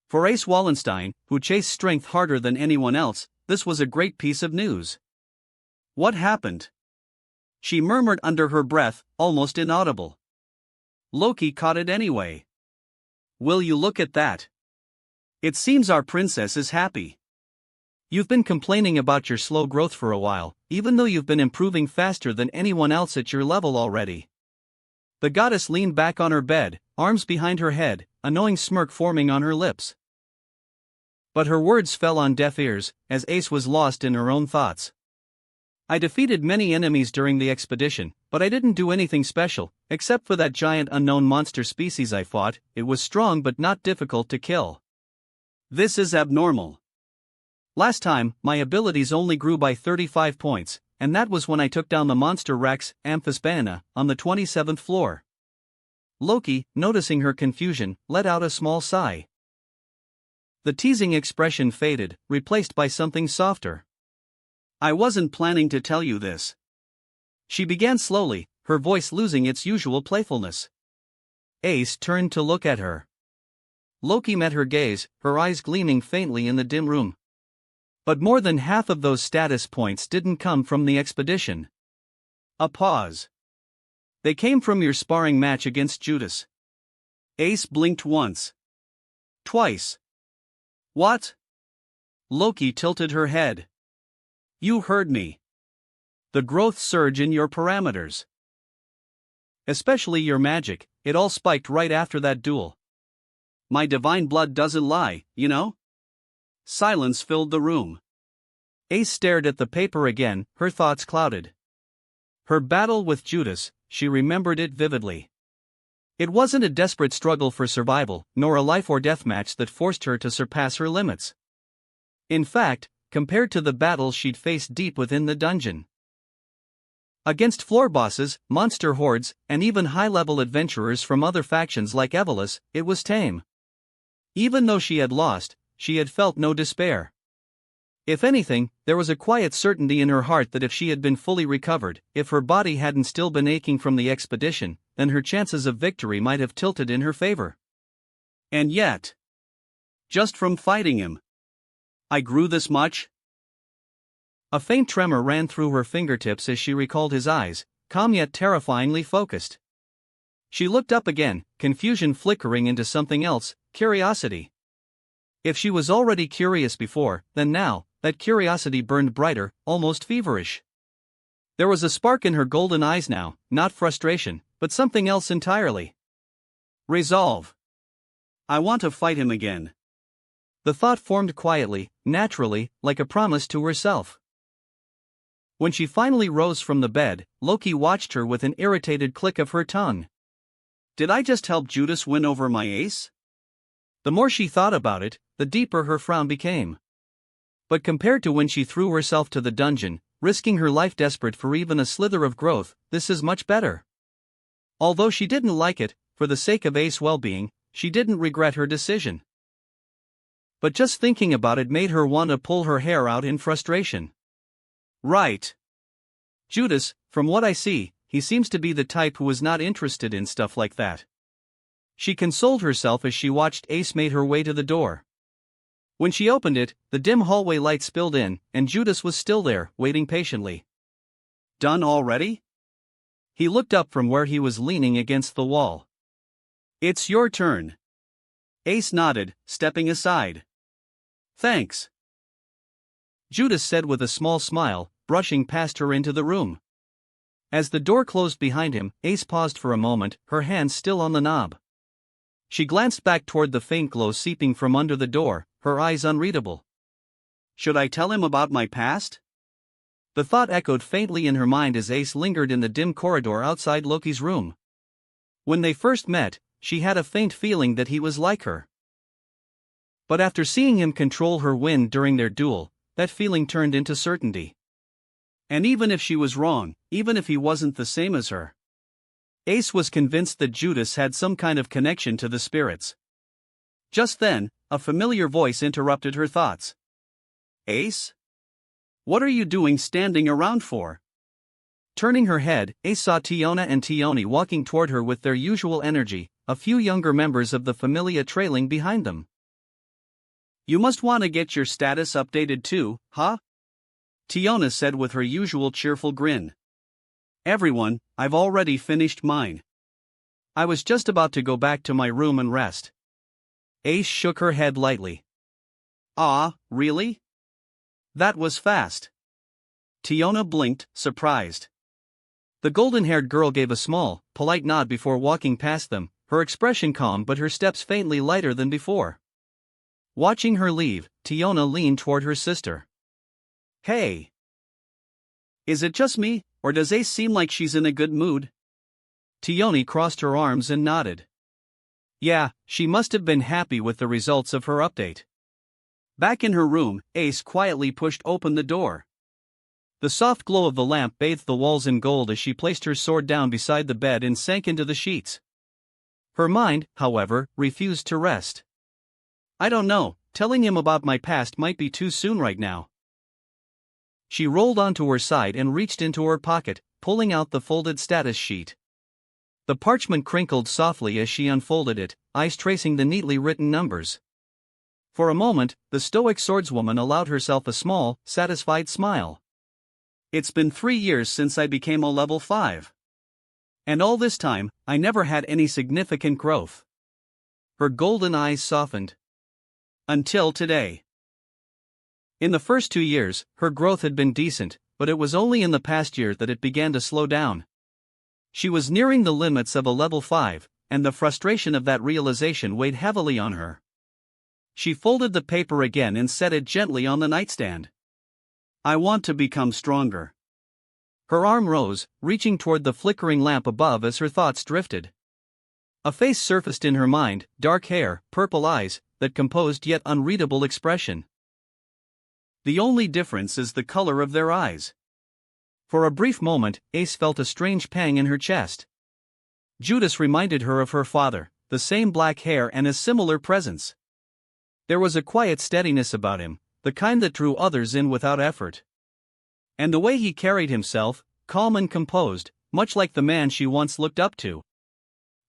For Ace Wallenstein, who chased strength harder than anyone else, this was a great piece of news. What happened? She murmured under her breath, almost inaudible. Loki caught it anyway. Will you look at that? It seems our princess is happy. You've been complaining about your slow growth for a while, even though you've been improving faster than anyone else at your level already. The goddess leaned back on her bed, arms behind her head, a knowing smirk forming on her lips. But her words fell on deaf ears, as Ace was lost in her own thoughts. I defeated many enemies during the expedition, but I didn't do anything special, except for that giant unknown monster species I fought. It was strong but not difficult to kill. This is abnormal. Last time, my abilities only grew by 35 points, and that was when I took down the monster Rex, Amphisbaena, on the 27th floor. Loki, noticing her confusion, let out a small sigh. The teasing expression faded, replaced by something softer. I wasn't planning to tell you this. She began slowly, her voice losing its usual playfulness. Ace turned to look at her. Loki met her gaze, her eyes gleaming faintly in the dim room. But more than half of those status points didn't come from the expedition. A pause. They came from your sparring match against Judas. Ace blinked once. Twice. What? Loki tilted her head. You heard me. The growth surge in your parameters. Especially your magic, it all spiked right after that duel. My divine blood doesn't lie, you know? Silence filled the room. Ace stared at the paper again, her thoughts clouded. Her battle with Judas, she remembered it vividly. It wasn't a desperate struggle for survival, nor a life or death match that forced her to surpass her limits. In fact, compared to the battles she'd faced deep within the dungeon, against floor bosses, monster hordes, and even high-level adventurers from other factions like Evolus, it was tame. Even though she had lost, she had felt no despair. If anything, there was a quiet certainty in her heart that if she had been fully recovered, if her body hadn't still been aching from the expedition, then her chances of victory might have tilted in her favor. And yet, just from fighting him, I grew this much? A faint tremor ran through her fingertips as she recalled his eyes, calm yet terrifyingly focused. She looked up again, confusion flickering into something else, curiosity. If she was already curious before, then now, that curiosity burned brighter, almost feverish. There was a spark in her golden eyes now, not frustration, but something else entirely. Resolve. I want to fight him again. The thought formed quietly, naturally, like a promise to herself. When she finally rose from the bed, Loki watched her with an irritated click of her tongue. Did I just help Judas win over my ace? The more she thought about it, the deeper her frown became. But compared to when she threw herself to the dungeon, risking her life desperate for even a slither of growth, this is much better. Although she didn't like it, for the sake of Ace's well-being, she didn't regret her decision. But just thinking about it made her want to pull her hair out in frustration. Right. Judas, from what I see, he seems to be the type who is not interested in stuff like that. She consoled herself as she watched Ace make her way to the door. When she opened it, the dim hallway light spilled in, and Judas was still there, waiting patiently. Done already? He looked up from where he was leaning against the wall. It's your turn. Ace nodded, stepping aside. Thanks. Judas said with a small smile, brushing past her into the room. As the door closed behind him, Ace paused for a moment, her hand still on the knob. She glanced back toward the faint glow seeping from under the door, her eyes unreadable. Should I tell him about my past? The thought echoed faintly in her mind as Ace lingered in the dim corridor outside Loki's room. When they first met, she had a faint feeling that he was like her. But after seeing him control her wind during their duel, that feeling turned into certainty. And even if she was wrong, even if he wasn't the same as her, Ace was convinced that Judas had some kind of connection to the spirits. Just then, a familiar voice interrupted her thoughts. Ace? What are you doing standing around for? Turning her head, Ace saw Tiona and Tioni walking toward her with their usual energy, a few younger members of the Familia trailing behind them. You must want to get your status updated too, huh? Tiona said with her usual cheerful grin. Everyone, I've already finished mine. I was just about to go back to my room and rest. Ace shook her head lightly. Ah, really? That was fast. Tiona blinked, surprised. The golden-haired girl gave a small, polite nod before walking past them, her expression calm but her steps faintly lighter than before. Watching her leave, Tiona leaned toward her sister. Hey! Is it just me, or does Ace seem like she's in a good mood? Tioni crossed her arms and nodded. Yeah, she must have been happy with the results of her update. Back in her room, Ace quietly pushed open the door. The soft glow of the lamp bathed the walls in gold as she placed her sword down beside the bed and sank into the sheets. Her mind, however, refused to rest. I don't know, telling him about my past might be too soon right now. She rolled onto her side and reached into her pocket, pulling out the folded status sheet. The parchment crinkled softly as she unfolded it, eyes tracing the neatly written numbers. For a moment, the stoic swordswoman allowed herself a small, satisfied smile. It's been 3 years since I became a level 5. And all this time, I never had any significant growth. Her golden eyes softened. Until today. In the first 2 years, her growth had been decent, but it was only in the past year that it began to slow down. She was nearing the limits of a level 5, and the frustration of that realization weighed heavily on her. She folded the paper again and set it gently on the nightstand. I want to become stronger. Her arm rose, reaching toward the flickering lamp above as her thoughts drifted. A face surfaced in her mind, dark hair, purple eyes, that composed yet unreadable expression. The only difference is the color of their eyes. For a brief moment, Ace felt a strange pang in her chest. Judas reminded her of her father, the same black hair and a similar presence. There was a quiet steadiness about him, the kind that drew others in without effort. And the way he carried himself, calm and composed, much like the man she once looked up to.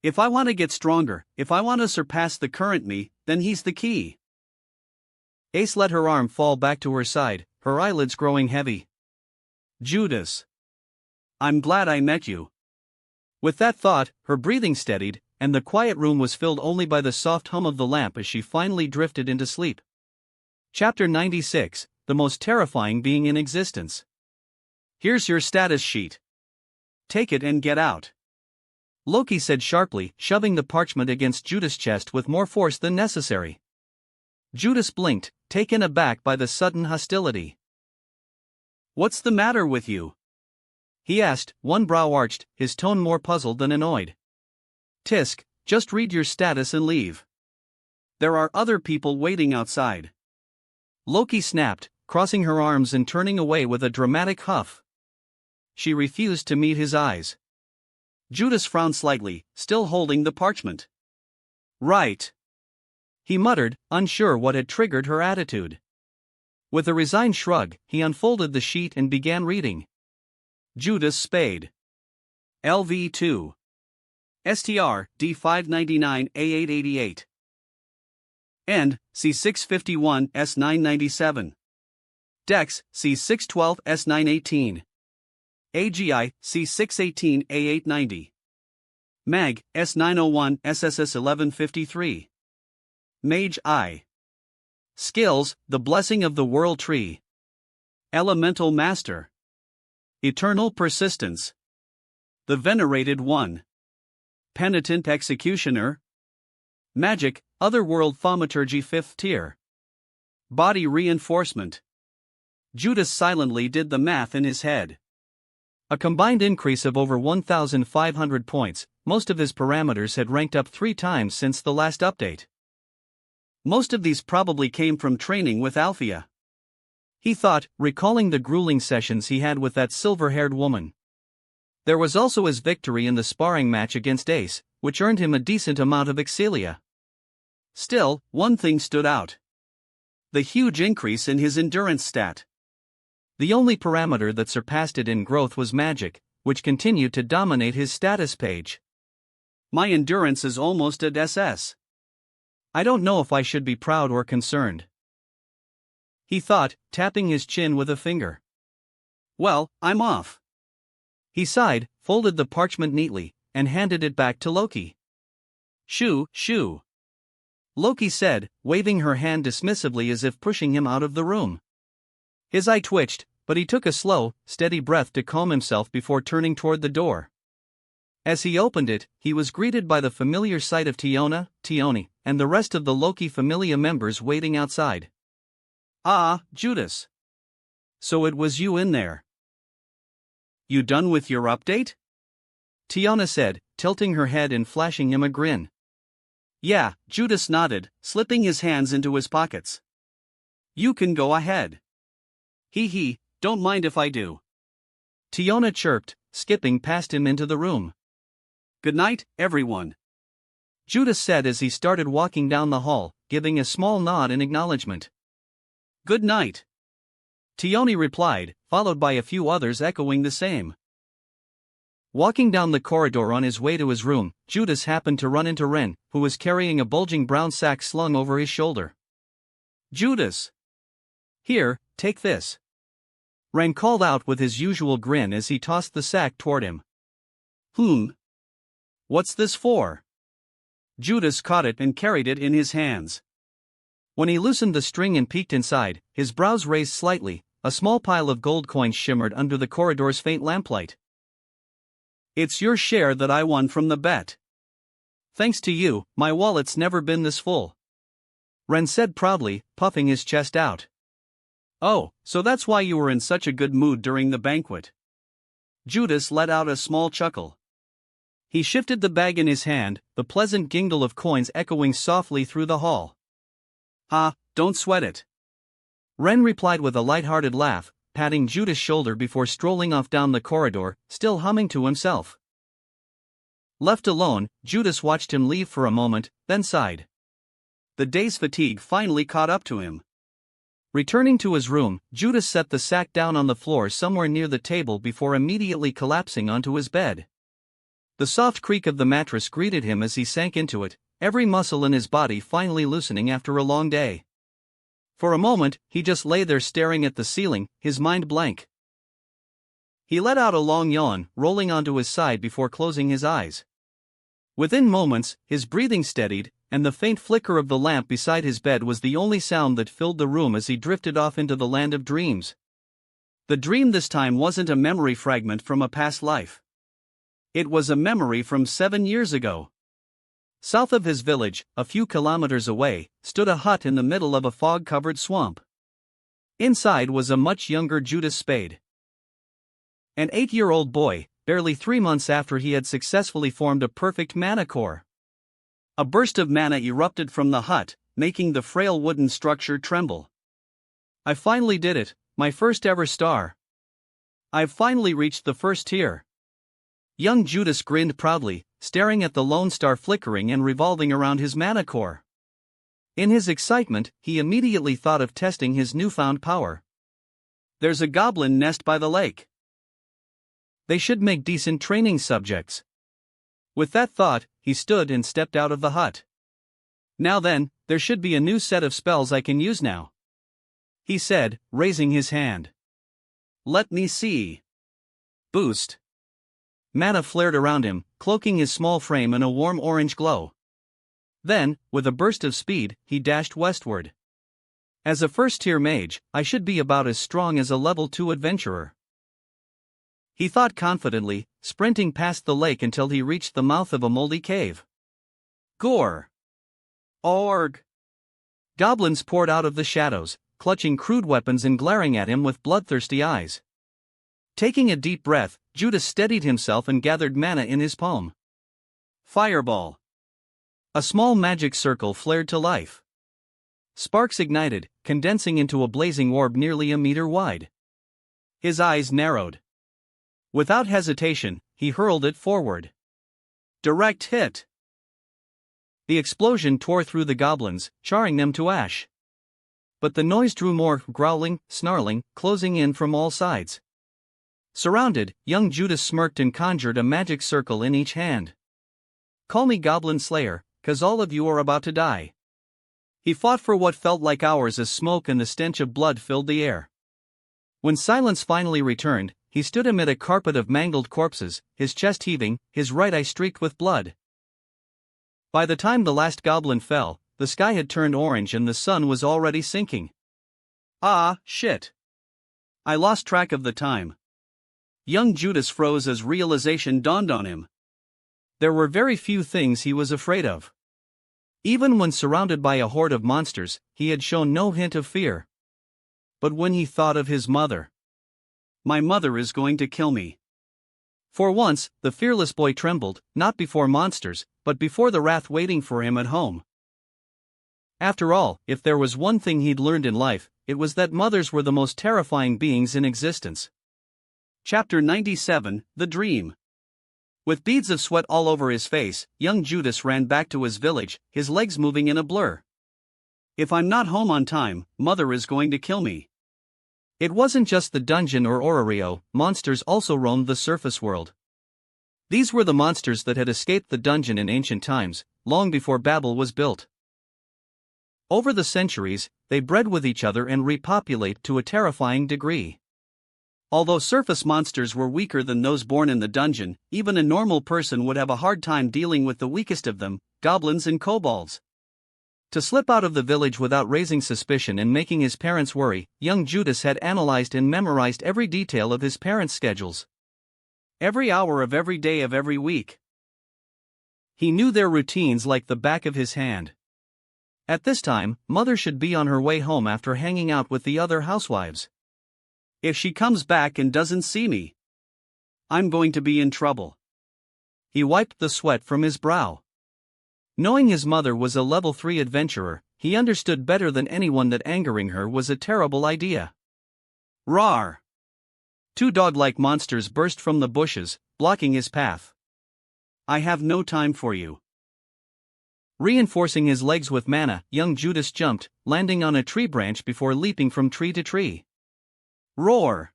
If I want to get stronger, if I want to surpass the current me, then he's the key. Ace let her arm fall back to her side, her eyelids growing heavy. Judas. I'm glad I met you. With that thought, her breathing steadied, and the quiet room was filled only by the soft hum of the lamp as she finally drifted into sleep. Chapter 96, The Most Terrifying Being in Existence. Here's your status sheet. Take it and get out. Loki said sharply, shoving the parchment against Judas' chest with more force than necessary. Judas blinked, taken aback by the sudden hostility. What's the matter with you? He asked, one brow arched, his tone more puzzled than annoyed. Tisk, just read your status and leave. There are other people waiting outside. Loki snapped, crossing her arms and turning away with a dramatic huff. She refused to meet his eyes. Judas frowned slightly, still holding the parchment. Right. He muttered, unsure what had triggered her attitude. With a resigned shrug, he unfolded the sheet and began reading. Judas Spade. LV2. STR, D599, A888. End, C651, S997. Dex, C612, S918. AGI, C618, A890. Mag, S901, SSS 1153. Mage I. Skills, The Blessing of the World Tree. Elemental Master. Eternal Persistence. The Venerated One. Penitent Executioner. Magic, Otherworld Thaumaturgy 5th tier. Body Reinforcement. Judas silently did the math in his head. A combined increase of over 1,500 points, most of his parameters had ranked up 3 times since the last update. Most of these probably came from training with Althea. He thought, recalling the grueling sessions he had with that silver-haired woman. There was also his victory in the sparring match against Ace, which earned him a decent amount of Excelia. Still, one thing stood out. The huge increase in his endurance stat. The only parameter that surpassed it in growth was magic, which continued to dominate his status page. My endurance is almost at SS. I don't know if I should be proud or concerned, he thought, tapping his chin with a finger. Well, I'm off. He sighed, folded the parchment neatly, and handed it back to Loki. Shoo, shoo. Loki said, waving her hand dismissively as if pushing him out of the room. His eye twitched, but he took a slow, steady breath to calm himself before turning toward the door. As he opened it, he was greeted by the familiar sight of Tiona, Tioni, and the rest of the Loki Familia members waiting outside. Ah, Judas. So it was you in there. You done with your update? Tiona said, tilting her head and flashing him a grin. Yeah, Judas nodded, slipping his hands into his pockets. You can go ahead. Hee, don't mind if I do. Tiona chirped, skipping past him into the room. Good night, everyone. Judas said as he started walking down the hall, giving a small nod in acknowledgement. Good night. Tioni replied, followed by a few others echoing the same. Walking down the corridor on his way to his room, Judas happened to run into Ren, who was carrying a bulging brown sack slung over his shoulder. Judas! Here, take this. Ren called out with his usual grin as he tossed the sack toward him. What's this for? Judas caught it and carried it in his hands. When he loosened the string and peeked inside, his brows raised slightly, a small pile of gold coins shimmered under the corridor's faint lamplight. It's your share that I won from the bet. Thanks to you, my wallet's never been this full. Ren said proudly, puffing his chest out. Oh, so that's why you were in such a good mood during the banquet. Judas let out a small chuckle. He shifted the bag in his hand, the pleasant gingle of coins echoing softly through the hall. Don't sweat it. Ren replied with a light-hearted laugh, patting Judas' shoulder before strolling off down the corridor, still humming to himself. Left alone, Judas watched him leave for a moment, then sighed. The day's fatigue finally caught up to him. Returning to his room, Judas set the sack down on the floor somewhere near the table before immediately collapsing onto his bed. The soft creak of the mattress greeted him as he sank into it, every muscle in his body finally loosening after a long day. For a moment, he just lay there staring at the ceiling, his mind blank. He let out a long yawn, rolling onto his side before closing his eyes. Within moments, his breathing steadied, and the faint flicker of the lamp beside his bed was the only sound that filled the room as he drifted off into the land of dreams. The dream this time wasn't a memory fragment from a past life. It was a memory from 7 years ago. South of his village, a few kilometers away, stood a hut in the middle of a fog-covered swamp. Inside was a much younger Judas Spade. An 8-year-old boy, barely 3 months after he had successfully formed a perfect mana core. A burst of mana erupted from the hut, making the frail wooden structure tremble. I finally did it, my first ever star. I've finally reached the first tier. Young Judas grinned proudly, staring at the lone star flickering and revolving around his mana core. In his excitement, he immediately thought of testing his newfound power. There's a goblin nest by the lake. They should make decent training subjects. With that thought, he stood and stepped out of the hut. Now then, there should be a new set of spells I can use now, he said, raising his hand. Let me see. Boost. Mana flared around him, cloaking his small frame in a warm orange glow. Then, with a burst of speed, he dashed westward. As a first-tier mage, I should be about as strong as a level 2 adventurer, he thought confidently, sprinting past the lake until he reached the mouth of a moldy cave. Gore! Org! Goblins poured out of the shadows, clutching crude weapons and glaring at him with bloodthirsty eyes. Taking a deep breath, Judas steadied himself and gathered mana in his palm. Fireball! A small magic circle flared to life. Sparks ignited, condensing into a blazing orb nearly a meter wide. His eyes narrowed. Without hesitation, he hurled it forward. Direct hit! The explosion tore through the goblins, charring them to ash. But the noise drew more, growling, snarling, closing in from all sides. Surrounded, young Judas smirked and conjured a magic circle in each hand. Call me Goblin Slayer, 'cause all of you are about to die. He fought for what felt like hours as smoke and the stench of blood filled the air. When silence finally returned, he stood amid a carpet of mangled corpses, his chest heaving, his right eye streaked with blood. By the time the last goblin fell, the sky had turned orange and the sun was already sinking. Ah, shit. I lost track of the time. Young Judas froze as realization dawned on him. There were very few things he was afraid of. Even when surrounded by a horde of monsters, he had shown no hint of fear. But when he thought of his mother. My mother is going to kill me. For once, the fearless boy trembled, not before monsters, but before the wrath waiting for him at home. After all, if there was one thing he'd learned in life, it was that mothers were the most terrifying beings in existence. Chapter 97, The Dream. With beads of sweat all over his face, young Judas ran back to his village, his legs moving in a blur. If I'm not home on time, mother is going to kill me. It wasn't just the dungeon or Orario, monsters also roamed the surface world. These were the monsters that had escaped the dungeon in ancient times, long before Babel was built. Over the centuries, they bred with each other and repopulate to a terrifying degree. Although surface monsters were weaker than those born in the dungeon, even a normal person would have a hard time dealing with the weakest of them, goblins and kobolds. To slip out of the village without raising suspicion and making his parents worry, young Judas had analyzed and memorized every detail of his parents' schedules. Every hour of every day of every week. He knew their routines like the back of his hand. At this time, mother should be on her way home after hanging out with the other housewives. If she comes back and doesn't see me, I'm going to be in trouble. He wiped the sweat from his brow. Knowing his mother was a level 3 adventurer, he understood better than anyone that angering her was a terrible idea. Roar! 2 dog-like monsters burst from the bushes, blocking his path. I have no time for you. Reinforcing his legs with mana, young Judas jumped, landing on a tree branch before leaping from tree to tree. Roar!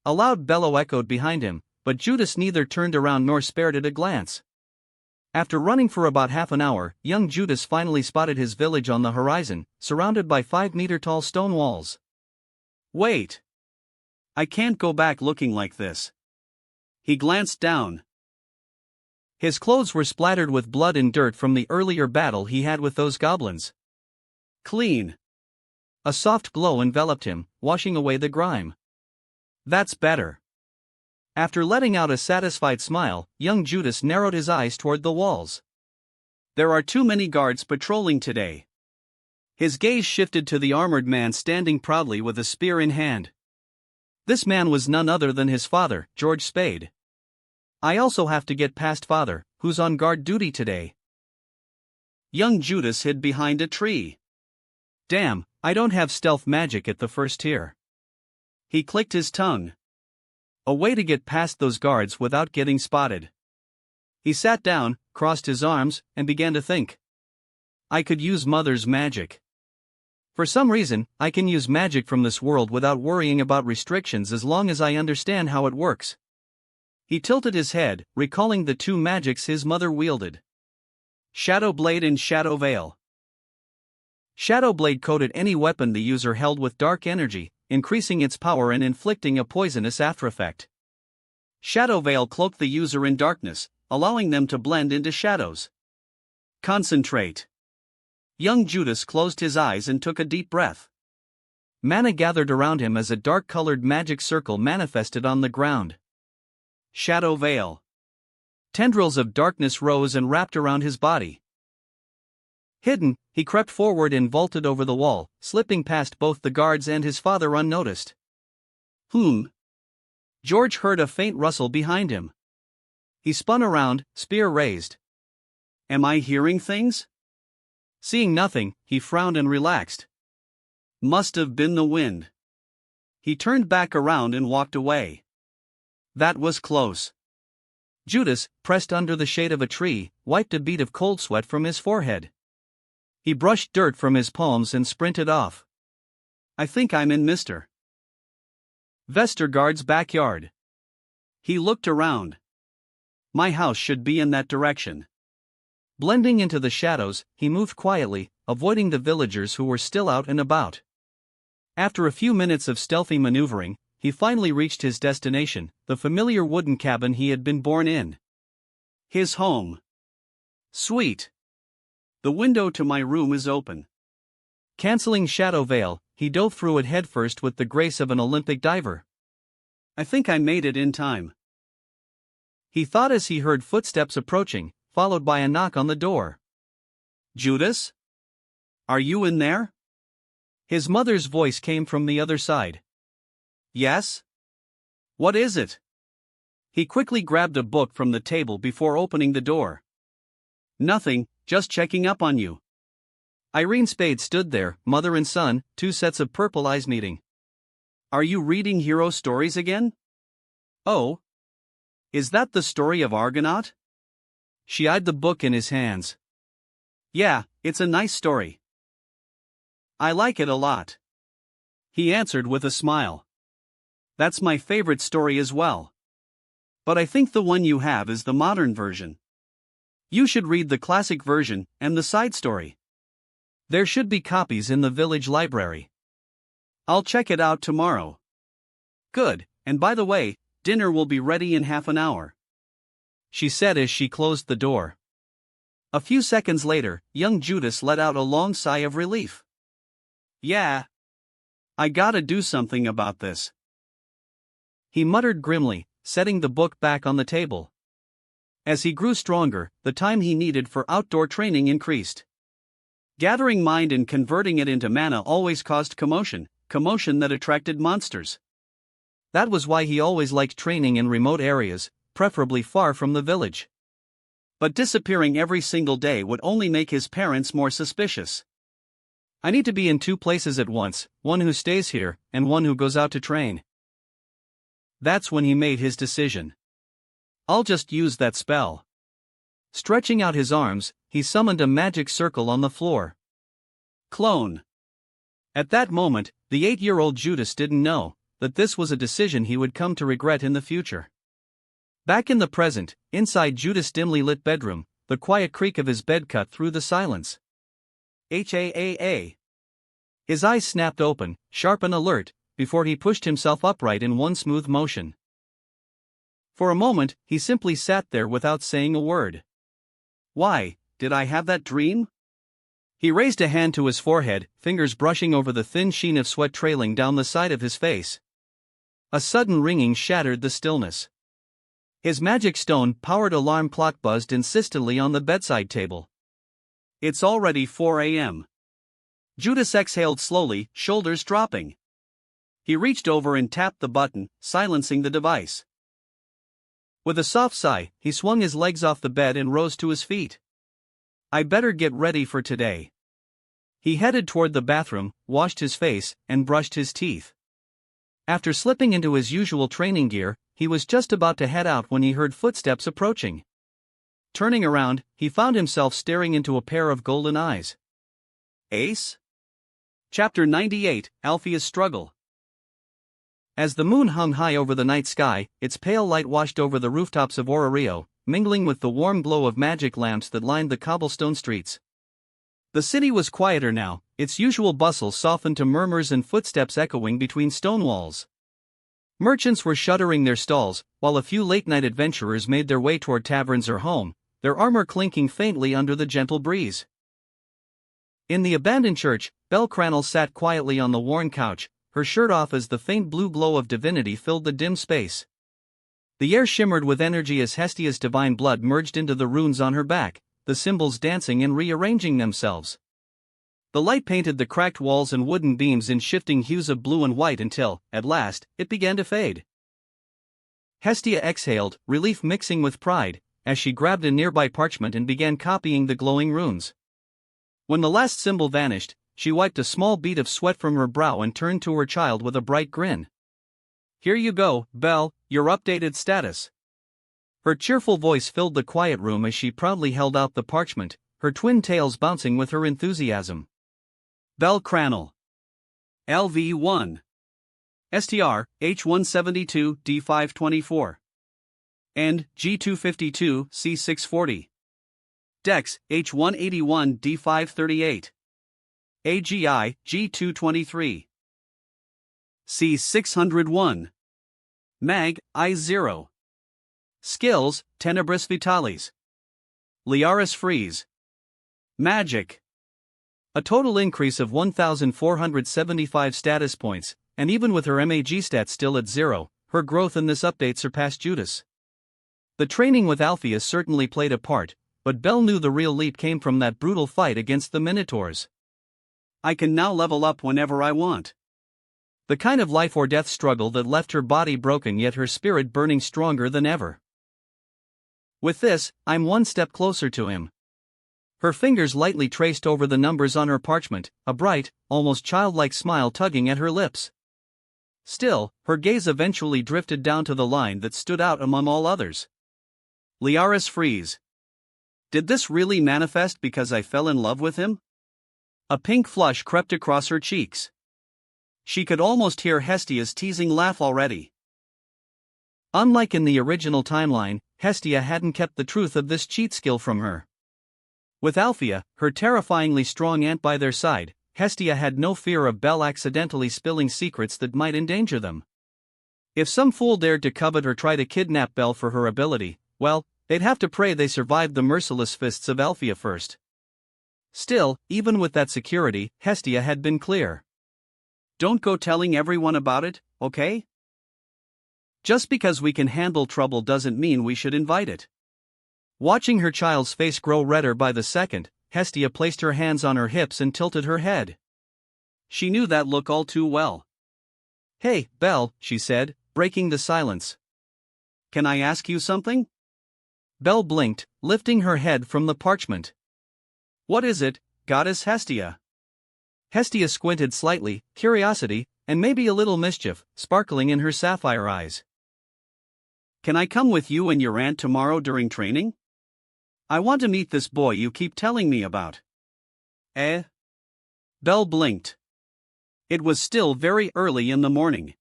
A loud bellow echoed behind him, but Judas neither turned around nor spared it a glance. After running for about half an hour, young Judas finally spotted his village on the horizon, surrounded by 5-meter-tall stone walls. Wait! I can't go back looking like this. He glanced down. His clothes were splattered with blood and dirt from the earlier battle he had with those goblins. Clean. A soft glow enveloped him, washing away the grime. That's better. After letting out a satisfied smile, young Judas narrowed his eyes toward the walls. There are too many guards patrolling today. His gaze shifted to the armored man standing proudly with a spear in hand. This man was none other than his father, George Spade. I also have to get past father, who's on guard duty today. Young Judas hid behind a tree. Damn, I don't have stealth magic at the first tier. He clicked his tongue. A way to get past those guards without getting spotted. He sat down, crossed his arms, and began to think. I could use mother's magic. For some reason, I can use magic from this world without worrying about restrictions as long as I understand how it works. He tilted his head, recalling the two magics his mother wielded: Shadow Blade and Shadow Veil. Shadow Blade coated any weapon the user held with dark energy, increasing its power and inflicting a poisonous aftereffect. Shadow Veil cloaked the user in darkness, allowing them to blend into shadows. Concentrate. Young Judas closed his eyes and took a deep breath. Mana gathered around him as a dark-colored magic circle manifested on the ground. Shadow Veil. Tendrils of darkness rose and wrapped around his body. Hidden, he crept forward and vaulted over the wall, slipping past both the guards and his father unnoticed. George heard a faint rustle behind him. He spun around, spear raised. Am I hearing things? Seeing nothing, he frowned and relaxed. Must have been the wind. He turned back around and walked away. That was close. Judas, pressed under the shade of a tree, wiped a bead of cold sweat from his forehead. He brushed dirt from his palms and sprinted off. I think I'm in Mr. Vestergaard's backyard. He looked around. My house should be in that direction. Blending into the shadows, he moved quietly, avoiding the villagers who were still out and about. After a few minutes of stealthy maneuvering, he finally reached his destination, the familiar wooden cabin he had been born in. His home. Sweet. The window to my room is open. Canceling Shadow Veil, he dove through it headfirst with the grace of an Olympic diver. I think I made it in time. He thought as he heard footsteps approaching, followed by a knock on the door. Judas? Are you in there? His mother's voice came from the other side. Yes? What is it? He quickly grabbed a book from the table before opening the door. Nothing, just checking up on you. Irene Spade stood there, mother and son, two sets of purple eyes meeting. Are you reading hero stories again? Oh. Is that the story of Argonaut? She eyed the book in his hands. Yeah, it's a nice story. I like it a lot. He answered with a smile. That's my favorite story as well. But I think the one you have is the modern version. You should read the classic version and the side story. There should be copies in the village library. I'll check it out tomorrow. Good, and by the way, dinner will be ready in half an hour, she said as she closed the door. A few seconds later, young Judas let out a long sigh of relief. Yeah. I gotta do something about this, he muttered grimly, setting the book back on the table. As he grew stronger, the time he needed for outdoor training increased. Gathering mind and converting it into mana always caused commotion that attracted monsters. That was why he always liked training in remote areas, preferably far from the village. But disappearing every single day would only make his parents more suspicious. I need to be in two places at once, one who stays here, and one who goes out to train. That's when he made his decision. I'll just use that spell. Stretching out his arms, he summoned a magic circle on the floor. Clone. At that moment, the 8-year-old Judas didn't know that this was a decision he would come to regret in the future. Back in the present, inside Judas' dimly lit bedroom, the quiet creak of his bed cut through the silence. H-A-A-A. His eyes snapped open, sharp and alert, before he pushed himself upright in one smooth motion. For a moment, he simply sat there without saying a word. Why, did I have that dream? He raised a hand to his forehead, fingers brushing over the thin sheen of sweat trailing down the side of his face. A sudden ringing shattered the stillness. His magic stone-powered alarm clock buzzed insistently on the bedside table. It's already 4 a.m. Judas exhaled slowly, shoulders dropping. He reached over and tapped the button, silencing the device. With a soft sigh, he swung his legs off the bed and rose to his feet. I better get ready for today. He headed toward the bathroom, washed his face, and brushed his teeth. After slipping into his usual training gear, he was just about to head out when he heard footsteps approaching. Turning around, he found himself staring into a pair of golden eyes. Ace? Chapter 98, Alphea's Struggle. As the moon hung high over the night sky, its pale light washed over the rooftops of Orario, mingling with the warm glow of magic lamps that lined the cobblestone streets. The city was quieter now, its usual bustle softened to murmurs and footsteps echoing between stone walls. Merchants were shuttering their stalls, while a few late-night adventurers made their way toward taverns or home, their armor clinking faintly under the gentle breeze. In the abandoned church, Belle Crannel sat quietly on the worn couch, her shirt off as the faint blue glow of divinity filled the dim space. The air shimmered with energy as Hestia's divine blood merged into the runes on her back, the symbols dancing and rearranging themselves. The light painted the cracked walls and wooden beams in shifting hues of blue and white until, at last, it began to fade. Hestia exhaled, relief mixing with pride, as she grabbed a nearby parchment and began copying the glowing runes. When the last symbol vanished, she wiped a small bead of sweat from her brow and turned to her child with a bright grin. "Here you go, Belle, your updated status." Her cheerful voice filled the quiet room as she proudly held out the parchment, her twin tails bouncing with her enthusiasm. Belle Crannel. LV1. STR, H172, D524. And G252, C640. Dex, H181, D538. AGI, G223. C601. Mag, I0. Skills, Tenebris Vitalis. Liaris Freeze. Magic. A total increase of 1,475 status points, and even with her MAG stats still at 0, her growth in this update surpassed Judas. The training with Althea certainly played a part, but Belle knew the real leap came from that brutal fight against the Minotaurs. "I can now level up whenever I want." The kind of life or death struggle that left her body broken yet her spirit burning stronger than ever. With this, I'm one step closer to him. Her fingers lightly traced over the numbers on her parchment, a bright, almost childlike smile tugging at her lips. Still, her gaze eventually drifted down to the line that stood out among all others. Liaris Freeze. Did this really manifest because I fell in love with him? A pink flush crept across her cheeks. She could almost hear Hestia's teasing laugh already. Unlike in the original timeline, Hestia hadn't kept the truth of this cheat skill from her. With Althea, her terrifyingly strong aunt by their side, Hestia had no fear of Belle accidentally spilling secrets that might endanger them. If some fool dared to covet or try to kidnap Belle for her ability, well, they'd have to pray they survived the merciless fists of Althea first. Still, even with that security, Hestia had been clear. "Don't go telling everyone about it, okay? Just because we can handle trouble doesn't mean we should invite it." Watching her child's face grow redder by the second, Hestia placed her hands on her hips and tilted her head. She knew that look all too well. "Hey, Belle," she said, breaking the silence. "Can I ask you something?" Belle blinked, lifting her head from the parchment. "What is it, Goddess Hestia?" Hestia squinted slightly, curiosity, and maybe a little mischief, sparkling in her sapphire eyes. "Can I come with you and your aunt tomorrow during training? I want to meet this boy you keep telling me about." Eh? Belle blinked. It was still very early in the morning.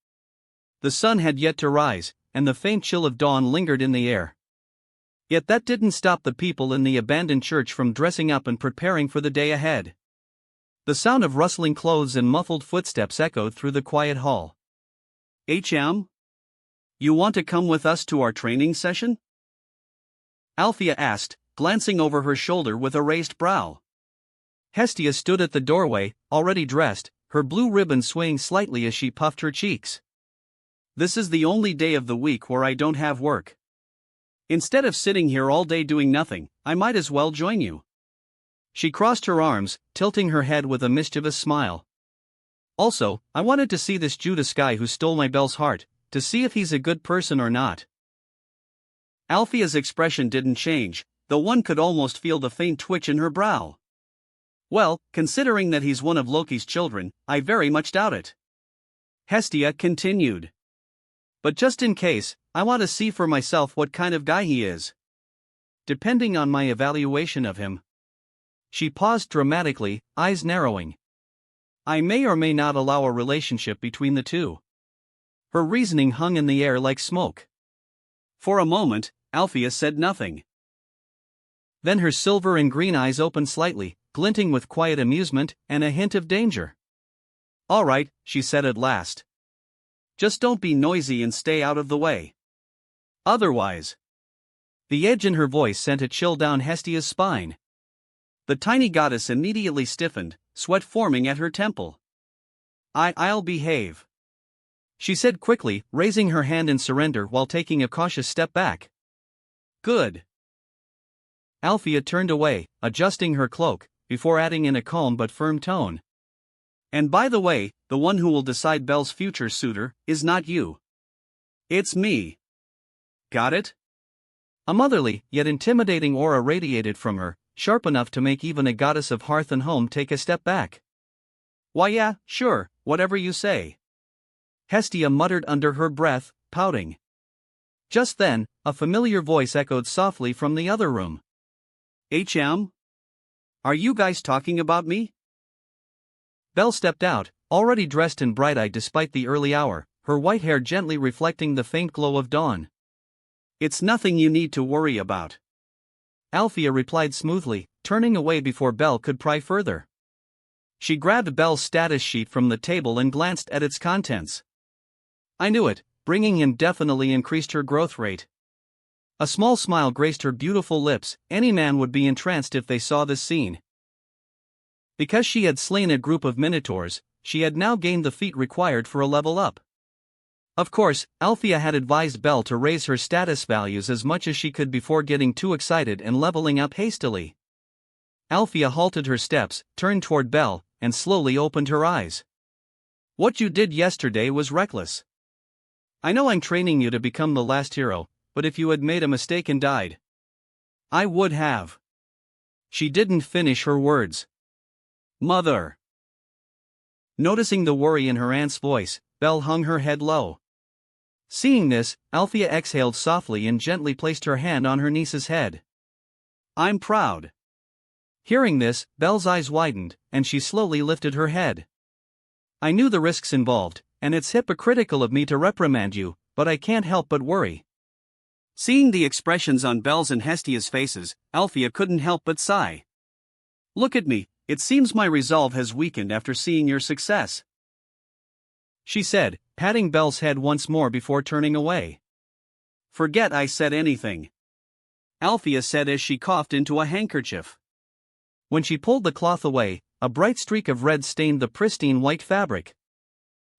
The sun had yet to rise, and the faint chill of dawn lingered in the air. Yet that didn't stop the people in the abandoned church from dressing up and preparing for the day ahead. The sound of rustling clothes and muffled footsteps echoed through the quiet hall. "HM? You want to come with us to our training session?" Althea asked, glancing over her shoulder with a raised brow. Hestia stood at the doorway, already dressed, her blue ribbon swaying slightly as she puffed her cheeks. "This is the only day of the week where I don't have work. Instead of sitting here all day doing nothing, I might as well join you." She crossed her arms, tilting her head with a mischievous smile. "Also, I wanted to see this Judas guy who stole my Belle's heart, to see if he's a good person or not." Althea's expression didn't change, though one could almost feel the faint twitch in her brow. "Well, considering that he's one of Loki's children, I very much doubt it." Hestia continued. "But just in case, I want to see for myself what kind of guy he is. Depending on my evaluation of him." She paused dramatically, eyes narrowing. "I may or may not allow a relationship between the two." Her reasoning hung in the air like smoke. For a moment, Althea said nothing. Then her silver and green eyes opened slightly, glinting with quiet amusement and a hint of danger. "All right," she said at last. "Just don't be noisy and stay out of the way. Otherwise..." The edge in her voice sent a chill down Hestia's spine. The tiny goddess immediately stiffened, sweat forming at her temple. I'll behave," she said quickly, raising her hand in surrender while taking a cautious step back. "Good." Althea turned away, adjusting her cloak, before adding in a calm but firm tone. "And by the way, the one who will decide Belle's future suitor is not you. It's me. Got it?" A motherly, yet intimidating aura radiated from her, sharp enough to make even a goddess of hearth and home take a step back. "Why yeah, sure, whatever you say," Hestia muttered under her breath, pouting. Just then, a familiar voice echoed softly from the other room. "HM? Are you guys talking about me?" Belle stepped out, already dressed and bright-eyed despite the early hour, her white hair gently reflecting the faint glow of dawn. "It's nothing you need to worry about," Althea replied smoothly, turning away before Belle could pry further. She grabbed Belle's status sheet from the table and glanced at its contents. I knew it, bringing him definitely increased her growth rate. A small smile graced her beautiful lips. Any man would be entranced if they saw this scene. Because she had slain a group of minotaurs, she had now gained the feat required for a level up. Of course, Althea had advised Belle to raise her status values as much as she could before getting too excited and leveling up hastily. Althea halted her steps, turned toward Belle, and slowly opened her eyes. "What you did yesterday was reckless. I know I'm training you to become the last hero, but if you had made a mistake and died, I would have." She didn't finish her words. "Mother." Noticing the worry in her aunt's voice, Belle hung her head low. Seeing this, Althea exhaled softly and gently placed her hand on her niece's head. "I'm proud." Hearing this, Belle's eyes widened, and she slowly lifted her head. "I knew the risks involved, and it's hypocritical of me to reprimand you, but I can't help but worry." Seeing the expressions on Belle's and Hestia's faces, Althea couldn't help but sigh. "Look at me, it seems my resolve has weakened after seeing your success," she said, patting Belle's head once more before turning away. "Forget I said anything," Althea said as she coughed into a handkerchief. When she pulled the cloth away, a bright streak of red stained the pristine white fabric.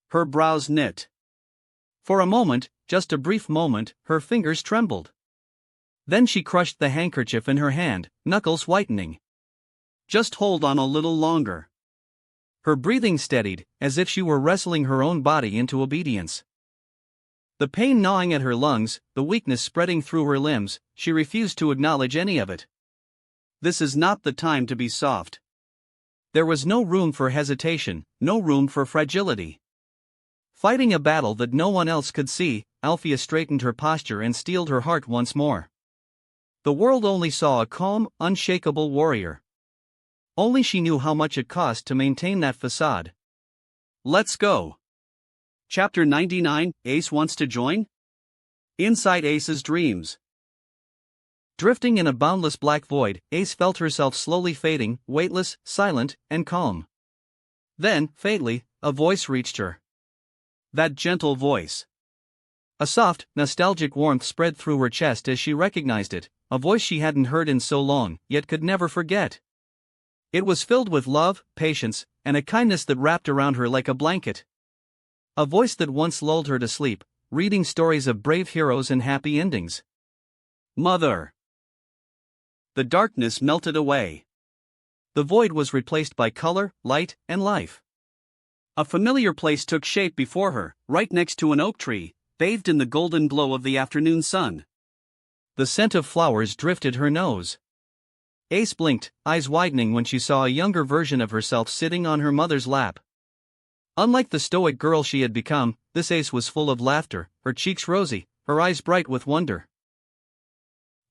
Her brows knit. For a moment, just a brief moment, her fingers trembled. Then she crushed the handkerchief in her hand, knuckles whitening. "Just hold on a little longer." Her breathing steadied, as if she were wrestling her own body into obedience. The pain gnawing at her lungs, the weakness spreading through her limbs, she refused to acknowledge any of it. "This is not the time to be soft." There was no room for hesitation, no room for fragility. Fighting a battle that no one else could see, Althea straightened her posture and steeled her heart once more. The world only saw a calm, unshakable warrior. Only she knew how much it cost to maintain that facade. Let's go. Chapter 99, Ace wants to join? Inside Ace's dreams. Drifting in a boundless black void, Ace felt herself slowly fading, weightless, silent, and calm. Then, faintly, a voice reached her. That gentle voice. A soft, nostalgic warmth spread through her chest as she recognized it, a voice she hadn't heard in so long, yet could never forget. It was filled with love, patience, and a kindness that wrapped around her like a blanket. A voice that once lulled her to sleep, reading stories of brave heroes and happy endings. Mother. The darkness melted away. The void was replaced by color, light, and life. A familiar place took shape before her, right next to an oak tree, bathed in the golden glow of the afternoon sun. The scent of flowers drifted her nose. Ace blinked, eyes widening when she saw a younger version of herself sitting on her mother's lap. Unlike the stoic girl she had become, this Ace was full of laughter, her cheeks rosy, her eyes bright with wonder.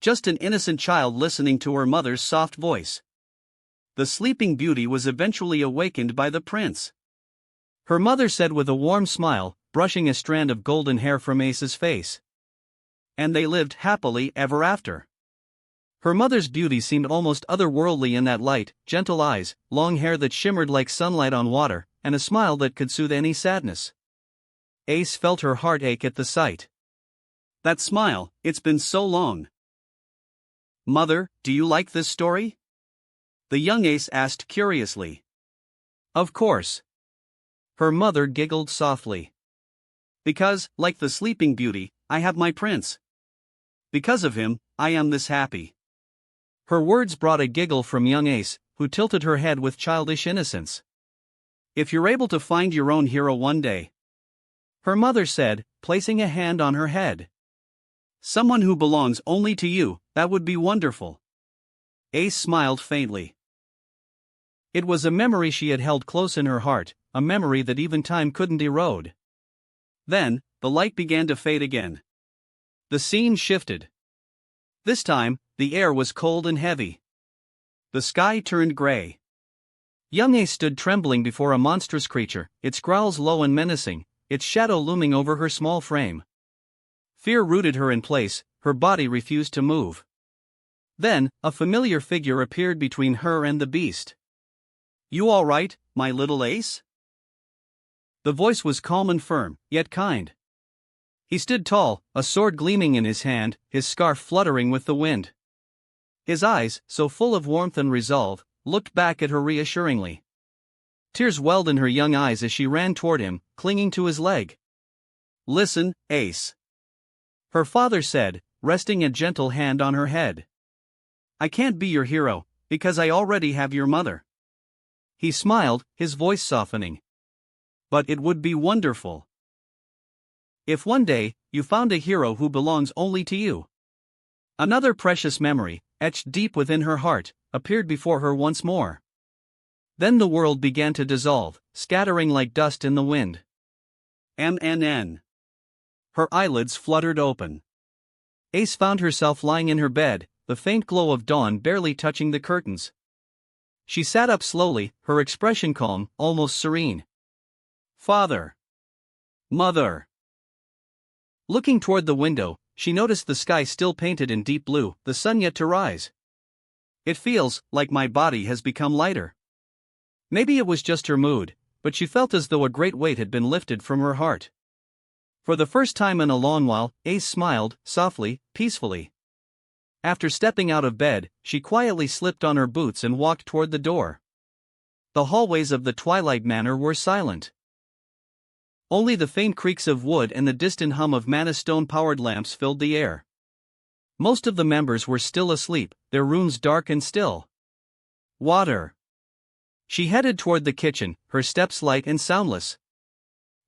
Just an innocent child listening to her mother's soft voice. The sleeping beauty was eventually awakened by the prince. Her mother said with a warm smile, brushing a strand of golden hair from Ace's face. And they lived happily ever after. Her mother's beauty seemed almost otherworldly in that light, gentle eyes, long hair that shimmered like sunlight on water, and a smile that could soothe any sadness. Ace felt her heart ache at the sight. That smile, it's been so long. Mother, do you like this story? The young Ace asked curiously. Of course. Her mother giggled softly. Because, like the Sleeping Beauty, I have my prince. Because of him, I am this happy. Her words brought a giggle from young Ace, who tilted her head with childish innocence. If you're able to find your own hero one day, her mother said, placing a hand on her head. Someone who belongs only to you, that would be wonderful. Ace smiled faintly. It was a memory she had held close in her heart, a memory that even time couldn't erode. Then, the light began to fade again. The scene shifted. This time, the air was cold and heavy. The sky turned gray. Young Ace stood trembling before a monstrous creature, its growls low and menacing, its shadow looming over her small frame. Fear rooted her in place, her body refused to move. Then, a familiar figure appeared between her and the beast. You all right, my little Ace? The voice was calm and firm, yet kind. He stood tall, a sword gleaming in his hand, his scarf fluttering with the wind. His eyes, so full of warmth and resolve, looked back at her reassuringly. Tears welled in her young eyes as she ran toward him, clinging to his leg. Listen, Ace. Her father said, resting a gentle hand on her head. I can't be your hero, because I already have your mother. He smiled, his voice softening. But it would be wonderful if one day, you found a hero who belongs only to you. Another precious memory, etched deep within her heart, appeared before her once more. Then the world began to dissolve, scattering like dust in the wind. MNN. Her eyelids fluttered open. Ace found herself lying in her bed, the faint glow of dawn barely touching the curtains. She sat up slowly, her expression calm, almost serene. Father. Mother. Looking toward the window, she noticed the sky still painted in deep blue, the sun yet to rise. It feels like my body has become lighter. Maybe it was just her mood, but she felt as though a great weight had been lifted from her heart. For the first time in a long while, Ace smiled, softly, peacefully. After stepping out of bed, she quietly slipped on her boots and walked toward the door. The hallways of the Twilight Manor were silent. Only the faint creaks of wood and the distant hum of mana stone-powered lamps filled the air. Most of the members were still asleep, their rooms dark and still. Water. She headed toward the kitchen, her steps light and soundless.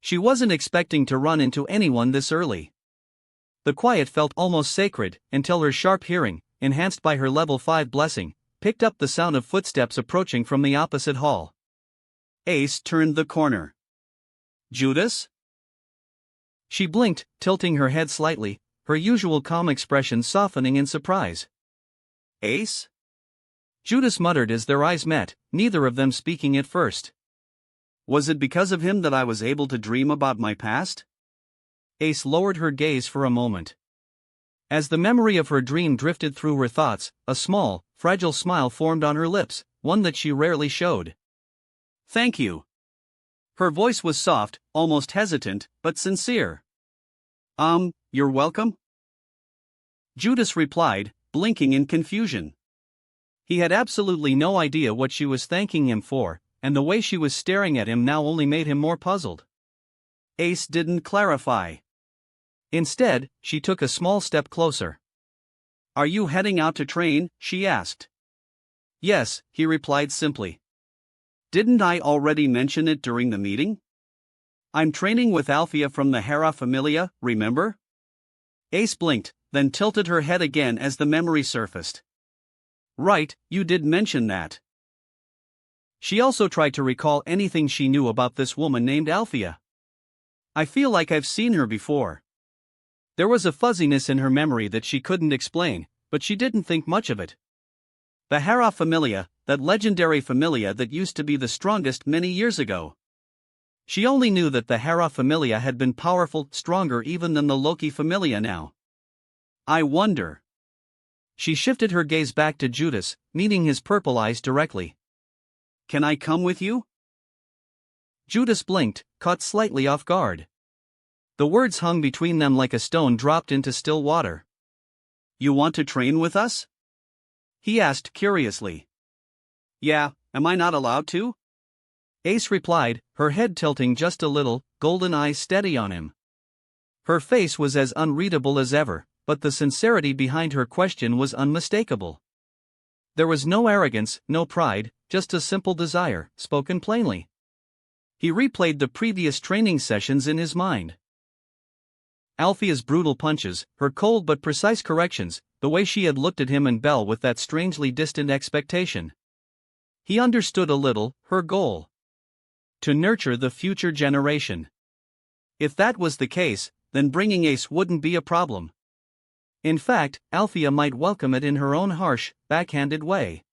She wasn't expecting to run into anyone this early. The quiet felt almost sacred, until her sharp hearing, enhanced by her level 5 blessing, picked up the sound of footsteps approaching from the opposite hall. Ace turned the corner. Judas? She blinked, tilting her head slightly, her usual calm expression softening in surprise. Ace? Judas muttered as their eyes met, neither of them speaking at first. Was it because of him that I was able to dream about my past? Ace lowered her gaze for a moment. As the memory of her dream drifted through her thoughts, a small, fragile smile formed on her lips, one that she rarely showed. Thank you. Her voice was soft, almost hesitant, but sincere. You're welcome? Judas replied, blinking in confusion. He had absolutely no idea what she was thanking him for, and the way she was staring at him now only made him more puzzled. Ace didn't clarify. Instead, she took a small step closer. Are you heading out to train? She asked. Yes, he replied simply. Didn't I already mention it during the meeting? I'm training with Althea from the Hera Familia, remember? Ace blinked, then tilted her head again as the memory surfaced. Right, you did mention that. She also tried to recall anything she knew about this woman named Althea. I feel like I've seen her before. There was a fuzziness in her memory that she couldn't explain, but she didn't think much of it. The Hera Familia, that legendary familia that used to be the strongest many years ago. She only knew that the Hera Familia had been powerful, stronger even than the Loki Familia now. I wonder. She shifted her gaze back to Judas, meeting his purple eyes directly. Can I come with you? Judas blinked, caught slightly off guard. The words hung between them like a stone dropped into still water. You want to train with us? He asked curiously. Yeah, am I not allowed to? Ace replied, her head tilting just a little, golden eyes steady on him. Her face was as unreadable as ever, but the sincerity behind her question was unmistakable. There was no arrogance, no pride, just a simple desire, spoken plainly. He replayed the previous training sessions in his mind. Althea's brutal punches, her cold but precise corrections, the way she had looked at him and Belle with that strangely distant expectation. He understood a little, her goal. To nurture the future generation. If that was the case, then bringing Ace wouldn't be a problem. In fact, Althea might welcome it in her own harsh, backhanded way.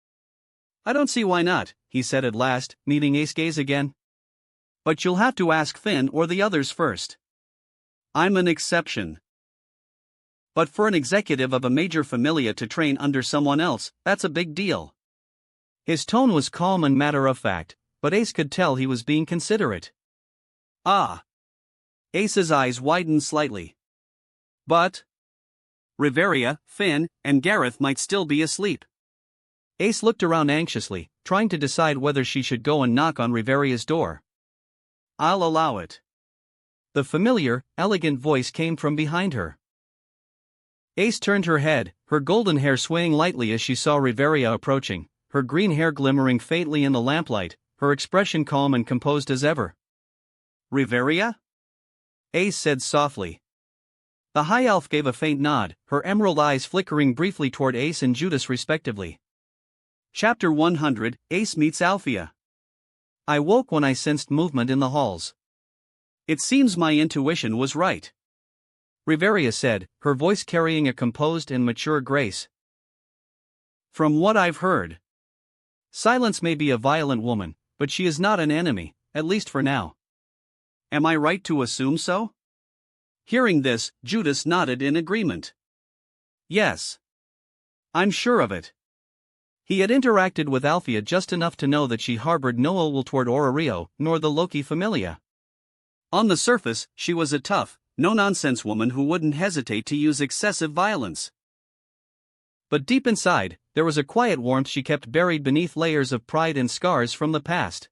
I don't see why not, he said at last, meeting Ace's gaze again. But you'll have to ask Finn or the others first. I'm an exception. But for an executive of a major familia to train under someone else, that's a big deal. His tone was calm and matter-of-fact, but Ace could tell he was being considerate. Ah. Ace's eyes widened slightly. But Riveria, Finn, and Gareth might still be asleep. Ace looked around anxiously, trying to decide whether she should go and knock on Riveria's door. I'll allow it. The familiar, elegant voice came from behind her. Ace turned her head, her golden hair swaying lightly as she saw Riveria approaching, her green hair glimmering faintly in the lamplight, her expression calm and composed as ever. Riveria? Ace said softly. The high elf gave a faint nod, her emerald eyes flickering briefly toward Ace and Judas respectively. Chapter 100, Ace meets Althea. I woke when I sensed movement in the halls. It seems my intuition was right. Riveria said, her voice carrying a composed and mature grace. From what I've heard, Silence may be a violent woman, but she is not an enemy, at least for now. Am I right to assume so? Hearing this, Judas nodded in agreement. Yes. I'm sure of it. He had interacted with Althea just enough to know that she harbored no ill will toward Orario, nor the Loki Familia. On the surface, she was a tough, no-nonsense woman who wouldn't hesitate to use excessive violence. But deep inside, there was a quiet warmth she kept buried beneath layers of pride and scars from the past.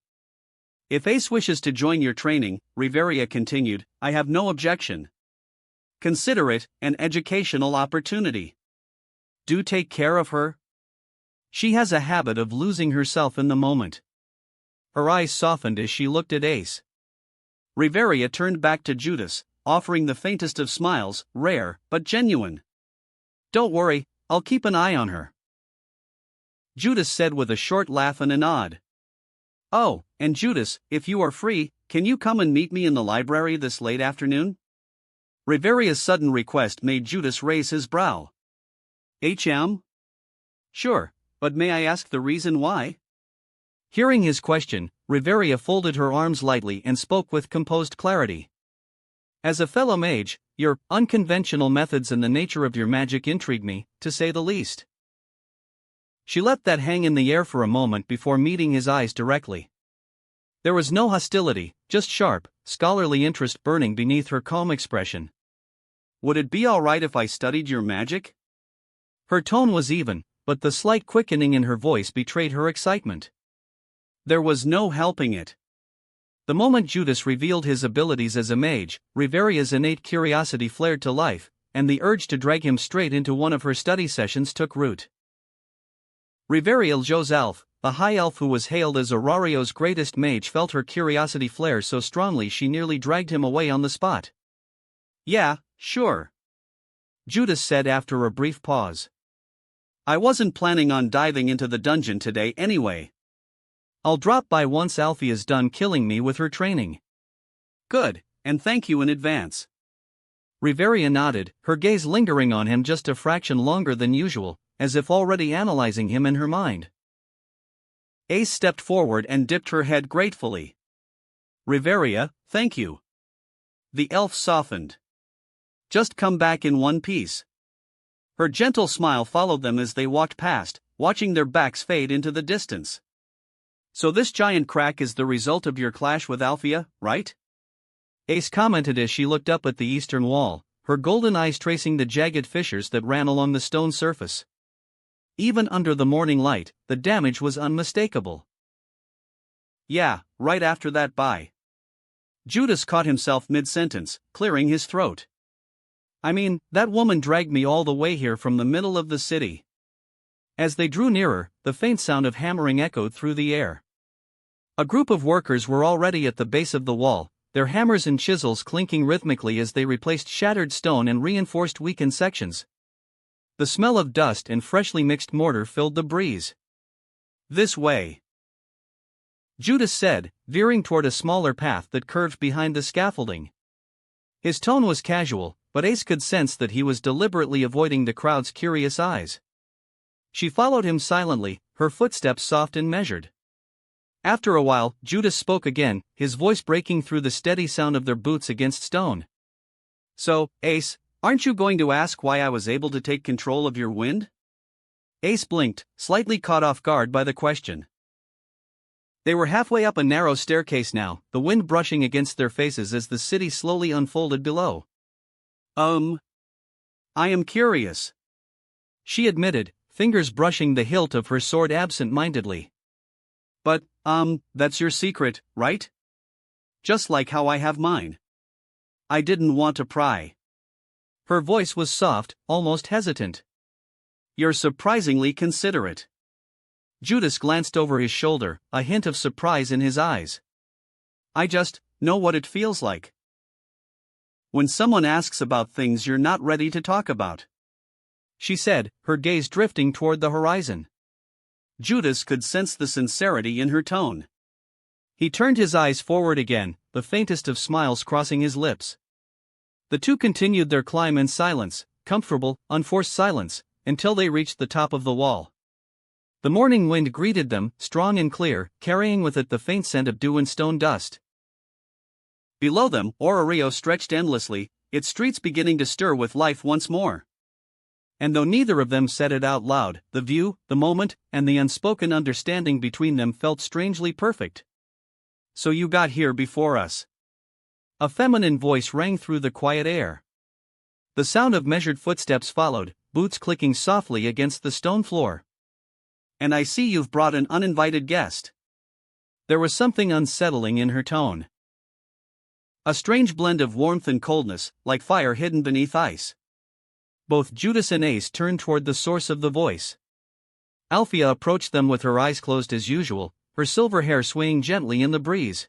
If Ace wishes to join your training, Riveria continued, I have no objection. Consider it an educational opportunity. Do take care of her. She has a habit of losing herself in the moment. Her eyes softened as she looked at Ace. Riveria turned back to Judas, offering the faintest of smiles, rare, but genuine. Don't worry, I'll keep an eye on her. Judas said with a short laugh and a nod. Oh, and Judas, if you are free, can you come and meet me in the library this late afternoon? Riveria's sudden request made Judas raise his brow. HM? Sure, but may I ask the reason why? Hearing his question, Riveria folded her arms lightly and spoke with composed clarity. As a fellow mage, your unconventional methods and the nature of your magic intrigue me, to say the least. She let that hang in the air for a moment before meeting his eyes directly. There was no hostility, just sharp, scholarly interest burning beneath her calm expression. Would it be all right if I studied your magic? Her tone was even, but the slight quickening in her voice betrayed her excitement. There was no helping it. The moment Judas revealed his abilities as a mage, Riveria's innate curiosity flared to life, and the urge to drag him straight into one of her study sessions took root. Riveria Ljo's elf, the high elf who was hailed as Aurario's greatest mage, felt her curiosity flare so strongly she nearly dragged him away on the spot. Yeah, sure. Judas said after a brief pause. I wasn't planning on diving into the dungeon today anyway. I'll drop by once Althea's done killing me with her training. Good, and thank you in advance. Riveria nodded, her gaze lingering on him just a fraction longer than usual, as if already analyzing him in her mind. Ace stepped forward and dipped her head gratefully. Riveria, thank you. The elf softened. Just come back in one piece. Her gentle smile followed them as they walked past, watching their backs fade into the distance. So this giant crack is the result of your clash with Althea, right? Ace commented as she looked up at the eastern wall, her golden eyes tracing the jagged fissures that ran along the stone surface. Even under the morning light, the damage was unmistakable. Yeah, right after that bye. Judas caught himself mid-sentence, clearing his throat. I mean, that woman dragged me all the way here from the middle of the city. As they drew nearer, the faint sound of hammering echoed through the air. A group of workers were already at the base of the wall, their hammers and chisels clinking rhythmically as they replaced shattered stone and reinforced weakened sections. The smell of dust and freshly mixed mortar filled the breeze. This way, Judas said, veering toward a smaller path that curved behind the scaffolding. His tone was casual, but Ace could sense that he was deliberately avoiding the crowd's curious eyes. She followed him silently, her footsteps soft and measured. After a while, Judas spoke again, his voice breaking through the steady sound of their boots against stone. So, Ace, aren't you going to ask why I was able to take control of your wind? Ace blinked, slightly caught off guard by the question. They were halfway up a narrow staircase now, the wind brushing against their faces as the city slowly unfolded below. I am curious. She admitted, fingers brushing the hilt of her sword absent-mindedly. But, that's your secret, right? Just like how I have mine. I didn't want to pry. Her voice was soft, almost hesitant. You're surprisingly considerate. Judas glanced over his shoulder, a hint of surprise in his eyes. I just know what it feels like. When someone asks about things you're not ready to talk about, she said, her gaze drifting toward the horizon. Judas could sense the sincerity in her tone. He turned his eyes forward again, the faintest of smiles crossing his lips. The two continued their climb in silence, comfortable, unforced silence, until they reached the top of the wall. The morning wind greeted them, strong and clear, carrying with it the faint scent of dew and stone dust. Below them, Rio stretched endlessly, its streets beginning to stir with life once more. And though neither of them said it out loud, the view, the moment, and the unspoken understanding between them felt strangely perfect. So you got here before us. A feminine voice rang through the quiet air. The sound of measured footsteps followed, boots clicking softly against the stone floor. And I see you've brought an uninvited guest. There was something unsettling in her tone. A strange blend of warmth and coldness, like fire hidden beneath ice. Both Judas and Ace turned toward the source of the voice. Althea approached them with her eyes closed as usual, her silver hair swaying gently in the breeze.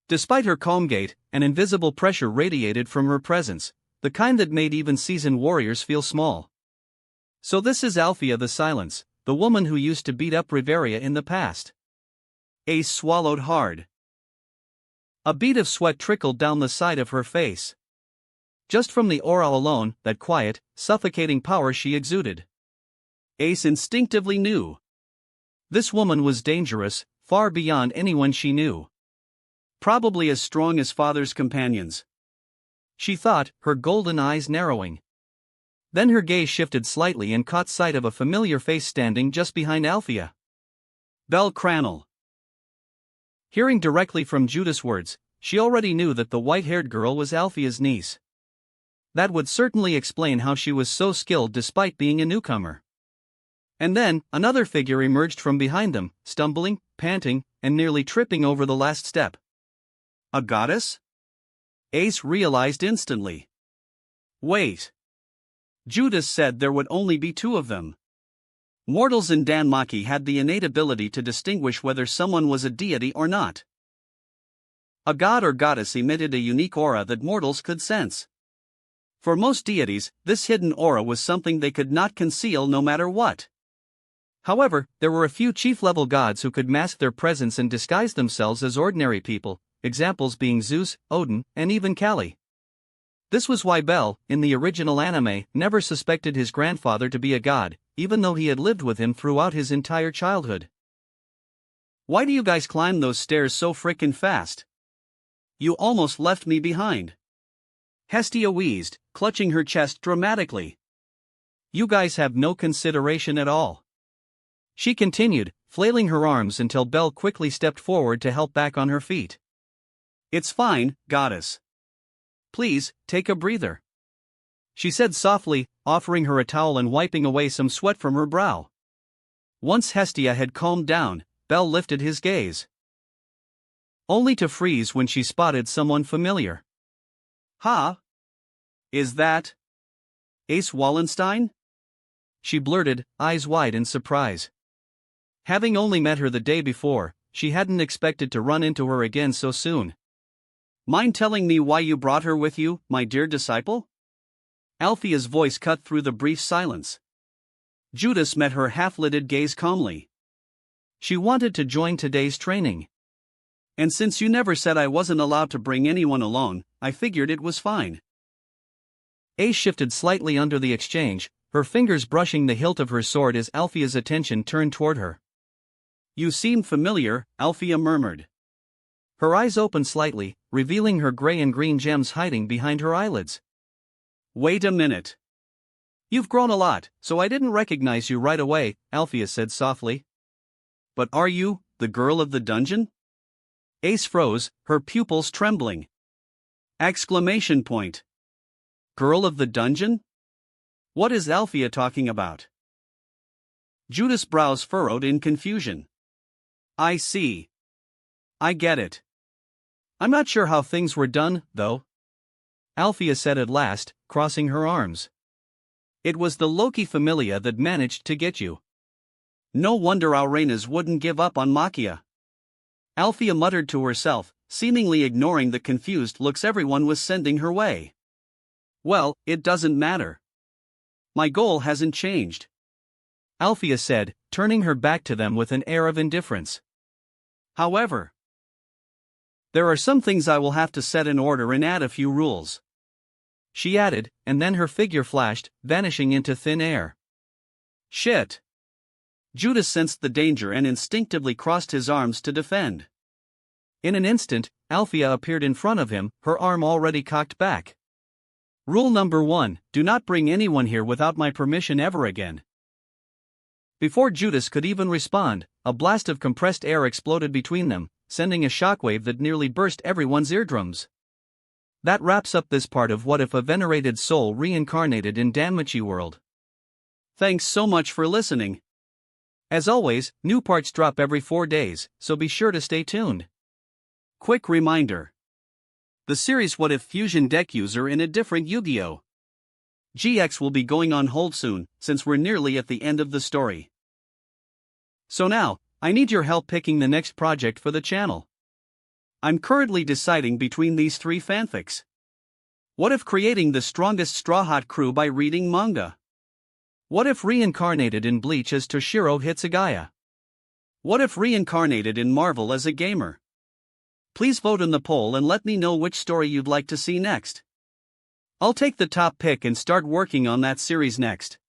Despite her calm gait, an invisible pressure radiated from her presence, the kind that made even seasoned warriors feel small. So this is Althea the Silence, the woman who used to beat up Riveria in the past. Ace swallowed hard. A bead of sweat trickled down the side of her face. Just from the aura alone, that quiet, suffocating power she exuded. Ace instinctively knew. This woman was dangerous, far beyond anyone she knew. Probably as strong as father's companions. She thought, her golden eyes narrowing. Then her gaze shifted slightly and caught sight of a familiar face standing just behind Althea. Belle Crannel. Hearing directly from Judas' words, she already knew that the white-haired girl was Althea's niece. That would certainly explain how she was so skilled despite being a newcomer. And then, another figure emerged from behind them, stumbling, panting, and nearly tripping over the last step. A goddess? Ace realized instantly. Wait. Judas said there would only be two of them. Mortals in Danmachi had the innate ability to distinguish whether someone was a deity or not. A god or goddess emitted a unique aura that mortals could sense. For most deities, this hidden aura was something they could not conceal no matter what. However, there were a few chief-level gods who could mask their presence and disguise themselves as ordinary people, examples being Zeus, Odin, and even Kali. This was why Bel, in the original anime, never suspected his grandfather to be a god, even though he had lived with him throughout his entire childhood. Why do you guys climb those stairs so frickin' fast? You almost left me behind. Hestia wheezed, clutching her chest dramatically. You guys have no consideration at all. She continued, flailing her arms until Belle quickly stepped forward to help back on her feet. It's fine, goddess. Please, take a breather, she said softly, offering her a towel and wiping away some sweat from her brow. Once Hestia had calmed down, Belle lifted his gaze, only to freeze when she spotted someone familiar. Ha! Is that Ace Wallenstein? She blurted, eyes wide in surprise. Having only met her the day before, she hadn't expected to run into her again so soon. Mind telling me why you brought her with you, my dear disciple? Althea's voice cut through the brief silence. Judas met her half-lidded gaze calmly. She wanted to join today's training. And since you never said I wasn't allowed to bring anyone along, I figured it was fine. Ace shifted slightly under the exchange, her fingers brushing the hilt of her sword as Althea's attention turned toward her. You seem familiar, Althea murmured. Her eyes opened slightly, revealing her gray and green gems hiding behind her eyelids. Wait a minute. You've grown a lot, so I didn't recognize you right away, Althea said softly. But are you the girl of the dungeon? Ace froze, her pupils trembling. Exclamation point. Girl of the dungeon? What is Althea talking about? Judas' brows furrowed in confusion. I see. I get it. I'm not sure how things were done, though, Althea said at last, crossing her arms. It was the Loki Familia that managed to get you. No wonder Aurenas wouldn't give up on Machia. Althea muttered to herself, seemingly ignoring the confused looks everyone was sending her way. Well, it doesn't matter. My goal hasn't changed, Althea said, turning her back to them with an air of indifference. However, there are some things I will have to set in order and add a few rules, she added, and then her figure flashed, vanishing into thin air. Shit! Judas sensed the danger and instinctively crossed his arms to defend. In an instant, Althea appeared in front of him, her arm already cocked back. Rule number 1, do not bring anyone here without my permission ever again. Before Judas could even respond, a blast of compressed air exploded between them, sending a shockwave that nearly burst everyone's eardrums. That wraps up this part of What If a Venerated Soul Reincarnated in Danmachi World. Thanks so much for listening. As always, new parts drop every 4 days, so be sure to stay tuned. Quick reminder. The series What If Fusion Deck User in a different Yu-Gi-Oh! GX will be going on hold soon, since we're nearly at the end of the story. So now, I need your help picking the next project for the channel. I'm currently deciding between these 3 fanfics. What if creating the strongest Strawhat crew by reading manga? What if Reincarnated in Bleach as Toshiro Hitsugaya? What if Reincarnated in Marvel as a gamer? Please vote in the poll and let me know which story you'd like to see next. I'll take the top pick and start working on that series next.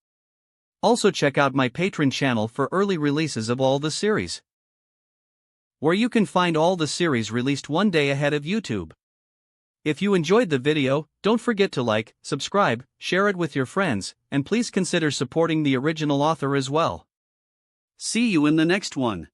Also check out my Patreon channel for early releases of all the series, where you can find all the series released one day ahead of YouTube. If you enjoyed the video, don't forget to like, subscribe, share it with your friends, and please consider supporting the original author as well. See you in the next one.